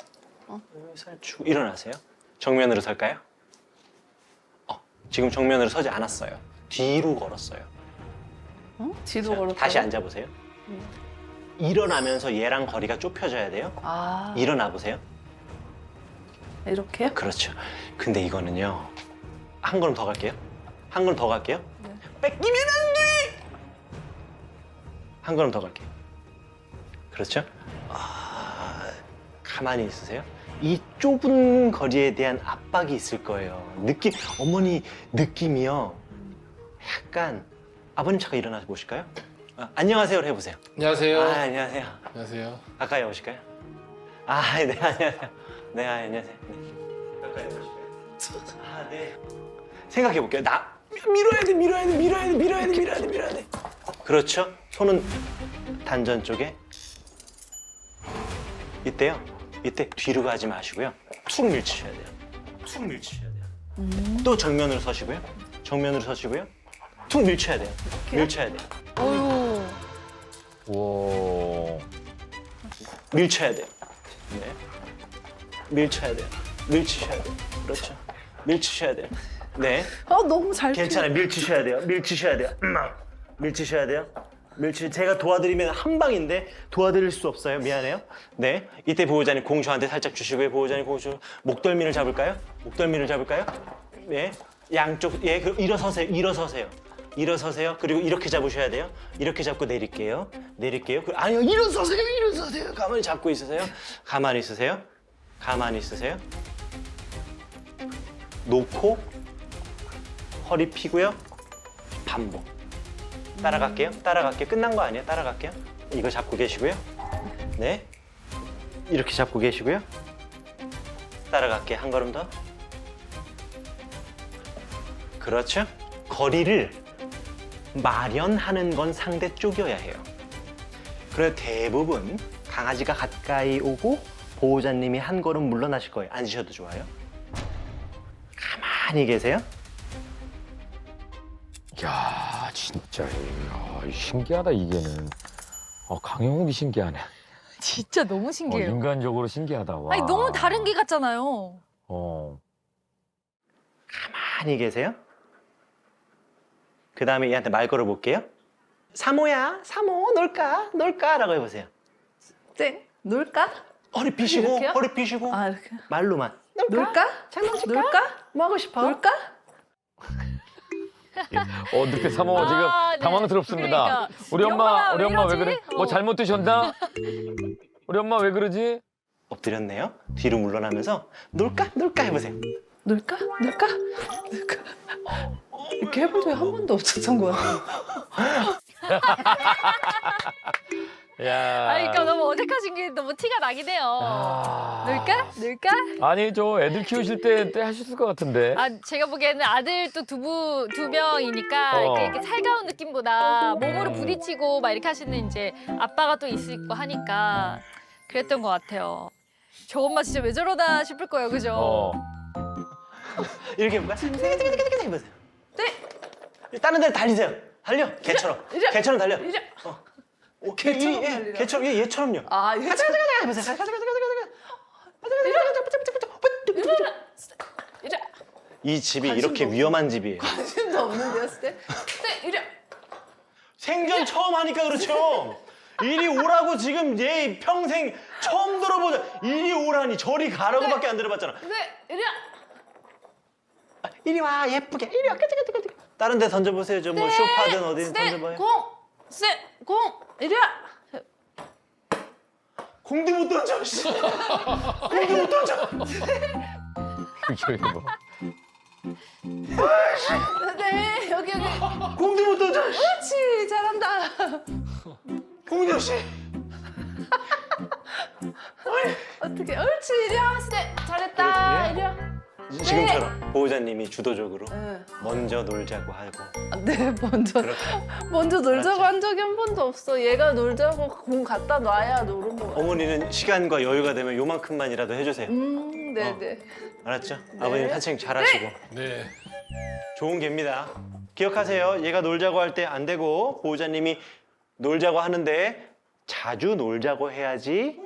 S1: 살 주고 일어나세요. 정면으로 설까요? 지금 정면으로 서지 않았어요. 뒤로 걸었어요.
S5: 뒤로
S1: 자,
S5: 걸었다.
S1: 다시 앉아보세요. 일어나면서 얘랑 거리가 좁혀져야 돼요.
S5: 아,
S1: 일어나 보세요.
S5: 이렇게요?
S1: 그렇죠. 근데 이거는요. 한 걸음 더 갈게요. 한 걸음 더 갈게요.
S5: 네.
S1: 뺏기면 안 돼! 한 걸음 더 갈게요. 그렇죠? 가만히 있으세요. 이 좁은 거리에 대한 압박이 있을 거예요. 어머니 느낌이요. 약간 아버님 잠깐 일어나서 보실까요? 안녕하세요를 해보세요.
S2: 안녕하세요.
S1: 안녕하세요.
S2: 안녕하세요.
S1: 가까이 오실까요? 네, 안녕하세요. 네, 안녕하세요. 네. 가까이 오실까요? 네. 생각해 볼게요. 밀어야 돼. 그렇죠? 손은 단전 쪽에. 이때 뒤로 가지 마시고요. 툭 밀치셔야 돼요. 또 정면으로 서시고요. 툭 밀쳐야 돼요.
S4: 어휴.
S3: 우와.
S1: 밀쳐야 돼요. 네. 밀치셔야 돼요. 그렇죠. 밀치셔야 돼요. 네.
S5: 너무 잘
S1: 괜찮아요. 밀치셔야 돼요. 밀치셔야 돼요. 제가 도와드리면 한 방인데 도와드릴 수 없어요. 미안해요. 네. 이때 보호자님 공 저한테 살짝 주시고요. 보호자님 공 주. 목덜미를 잡을까요? 네. 양쪽 일어서세요. 그리고 이렇게 잡으셔야 돼요. 이렇게 잡고 내릴게요. 아니요. 일어서세요. 가만히 잡고 있으세요. 가만히 있으세요. 놓고 허리 펴고요. 반복. 따라갈게요. 끝난 거 아니에요. 따라갈게요. 이거 잡고 계시고요. 네. 이렇게 잡고 계시고요. 따라갈게요. 한 걸음 더. 그렇죠. 거리를 마련하는 건 상대 쪽이어야 해요. 그래서 대부분 강아지가 가까이 오고 보호자님이 한 걸음 물러나실 거예요. 앉으셔도 좋아요. 가만히 계세요.
S3: 야, 진짜 신기하다 이게는. 강영욱이 신기하네.
S4: 진짜 너무 신기해요.
S3: 인간적으로 신기하다. 와.
S4: 아니 너무 다른 개 같잖아요.
S1: 가만히 계세요. 그 다음에 얘한테 말 걸어볼게요. 사모야, 사모, 놀까? 라고 해보세요.
S5: 네. 놀까?
S1: 허리 삐시고,
S5: 이렇게요?
S1: 허리 삐시고.
S5: 이렇게.
S1: 말로만. 놀까?
S5: 놀까? 장난칠까? 놀까? 뭐 하고 싶어? 놀까?
S3: 늦게 사모 지금
S4: 네.
S3: 당황스럽습니다.
S4: 그러니까.
S3: 우리 엄마
S4: 왜
S3: 왜
S4: 이러지?
S3: 그래? 뭐 잘못 드셨나? 우리 엄마 왜 그러지?
S1: 엎드렸네요. 뒤로 물러나면서 놀까? 놀까 해보세요.
S5: 놀까? 놀까? 놀까? 이렇게 해본 적이 한 번도 없었던 것 같아요.
S3: 야.
S4: 아니, 그러니까 너무 어색하신 게 너무 티가 나긴 해요. 놀까? 놀까?
S3: 아니 저 애들 키우실 때 하셨을 것 같은데.
S4: 아, 제가 보기에는 아들 또 두 명이니까 이렇게 살가운 느낌보다 몸으로 부딪히고 막 이렇게 하시는 이제 아빠가 또 있고 하니까 그랬던 것 같아요. 저 엄마 진짜 왜 저러다 싶을 거예요, 그죠?
S1: 이렇게 해볼까? 해보세요. 네. 다른 데로 달리세요. 달려. 개처럼. 개처럼 달려. 개처럼 달리라. 개처럼 얘처럼요.
S5: 아, 이거
S1: 가자 해보세요. 가자. 이 집이 이렇게 위험한 집이에요.
S5: 관심도 없는데요, 때? 이래.
S1: 생전 처음 하니까 그렇죠. 이리 오라고 지금 얘 평생 처음 들어보자. 이리 오라니 저리 가라고밖에 안 들어봤잖아.
S5: 이래.
S1: 이리 와 예쁘게. 이리 와. 끄지. 다른 데 던져보세요. 저 뭐 쇼파든 어디든 던져봐요.
S5: 공. 이래.
S1: 공도 못 던져. 씨. 공도 못 던져.
S3: 그게 뭐.
S5: 네, 여기.
S1: 공도 못 던져.
S5: 그렇지, 잘한다.
S1: 공도 씨.
S5: 어떻게? 옳지, 이래. 잘했다.
S1: 그렇지.
S5: 이래.
S1: 지금처럼 보호자님이 주도적으로
S5: 네.
S1: 먼저 놀자고 하고.
S5: 네, 먼저 놀자고 한 적이 한 번도 없어. 얘가 놀자고 공 갖다 놔야 노는 거야.
S1: 어머니는 시간과 여유가 되면 요만큼만이라도 해주세요.
S5: 네네.
S1: 알았죠? 아버님 산책 잘하시고.
S2: 네.
S1: 좋은 개입니다. 기억하세요. 얘가 놀자고 할 때 안 되고 보호자님이 놀자고 하는데 자주 놀자고 해야지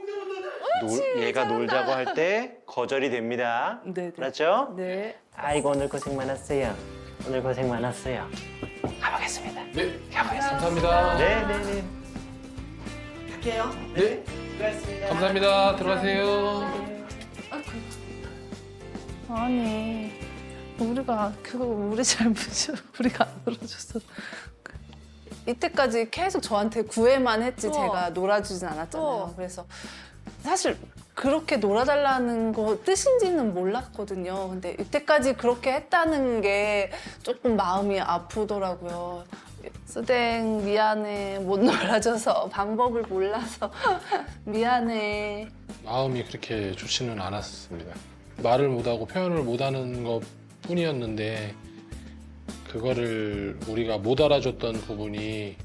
S1: 얘가 놀자고 할 때 거절이 됩니다.
S5: 네네.
S1: 알았죠?
S5: 네.
S1: 아이고 오늘 고생 많았어요. 오늘 고생 많았어요. 가보겠습니다.
S2: 네.
S1: 가보겠습니다.
S2: 감사합니다.
S1: 네네네. 갈게요.
S2: 네.
S1: 수고하셨습니다.
S2: 감사합니다. 들어가세요.
S5: 아니, 우리가 그거 우리 잘못이야. 우리가 안 놀아줬어. 이때까지 계속 저한테 구애만 했지 제가 놀아주진 않았잖아요. 그래서 사실 그렇게 놀아달라는 거 뜻인지는 몰랐거든요. 근데 이때까지 그렇게 했다는 게 조금 마음이 아프더라고요. 수댕 미안해. 못 놀아줘서 방법을 몰라서 미안해.
S2: 마음이 그렇게 좋지는 않았습니다. 말을 못하고 표현을 못하는 것 뿐이었는데 그거를 우리가 못 알아줬던 부분이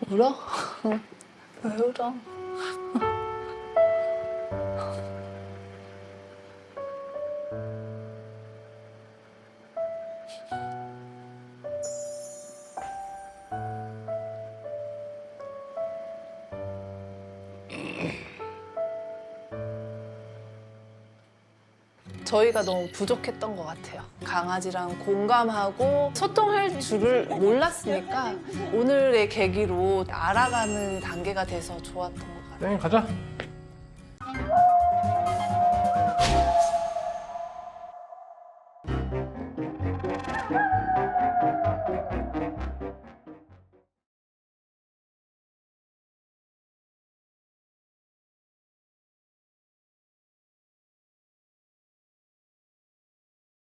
S5: 울어? 왜 울어? 저희가 너무 부족했던 것 같아요. 강아지랑 공감하고 소통할 줄을 몰랐으니까 오늘의 계기로 알아가는 단계가 돼서 좋았던 것 같아요.
S2: 네, 가자.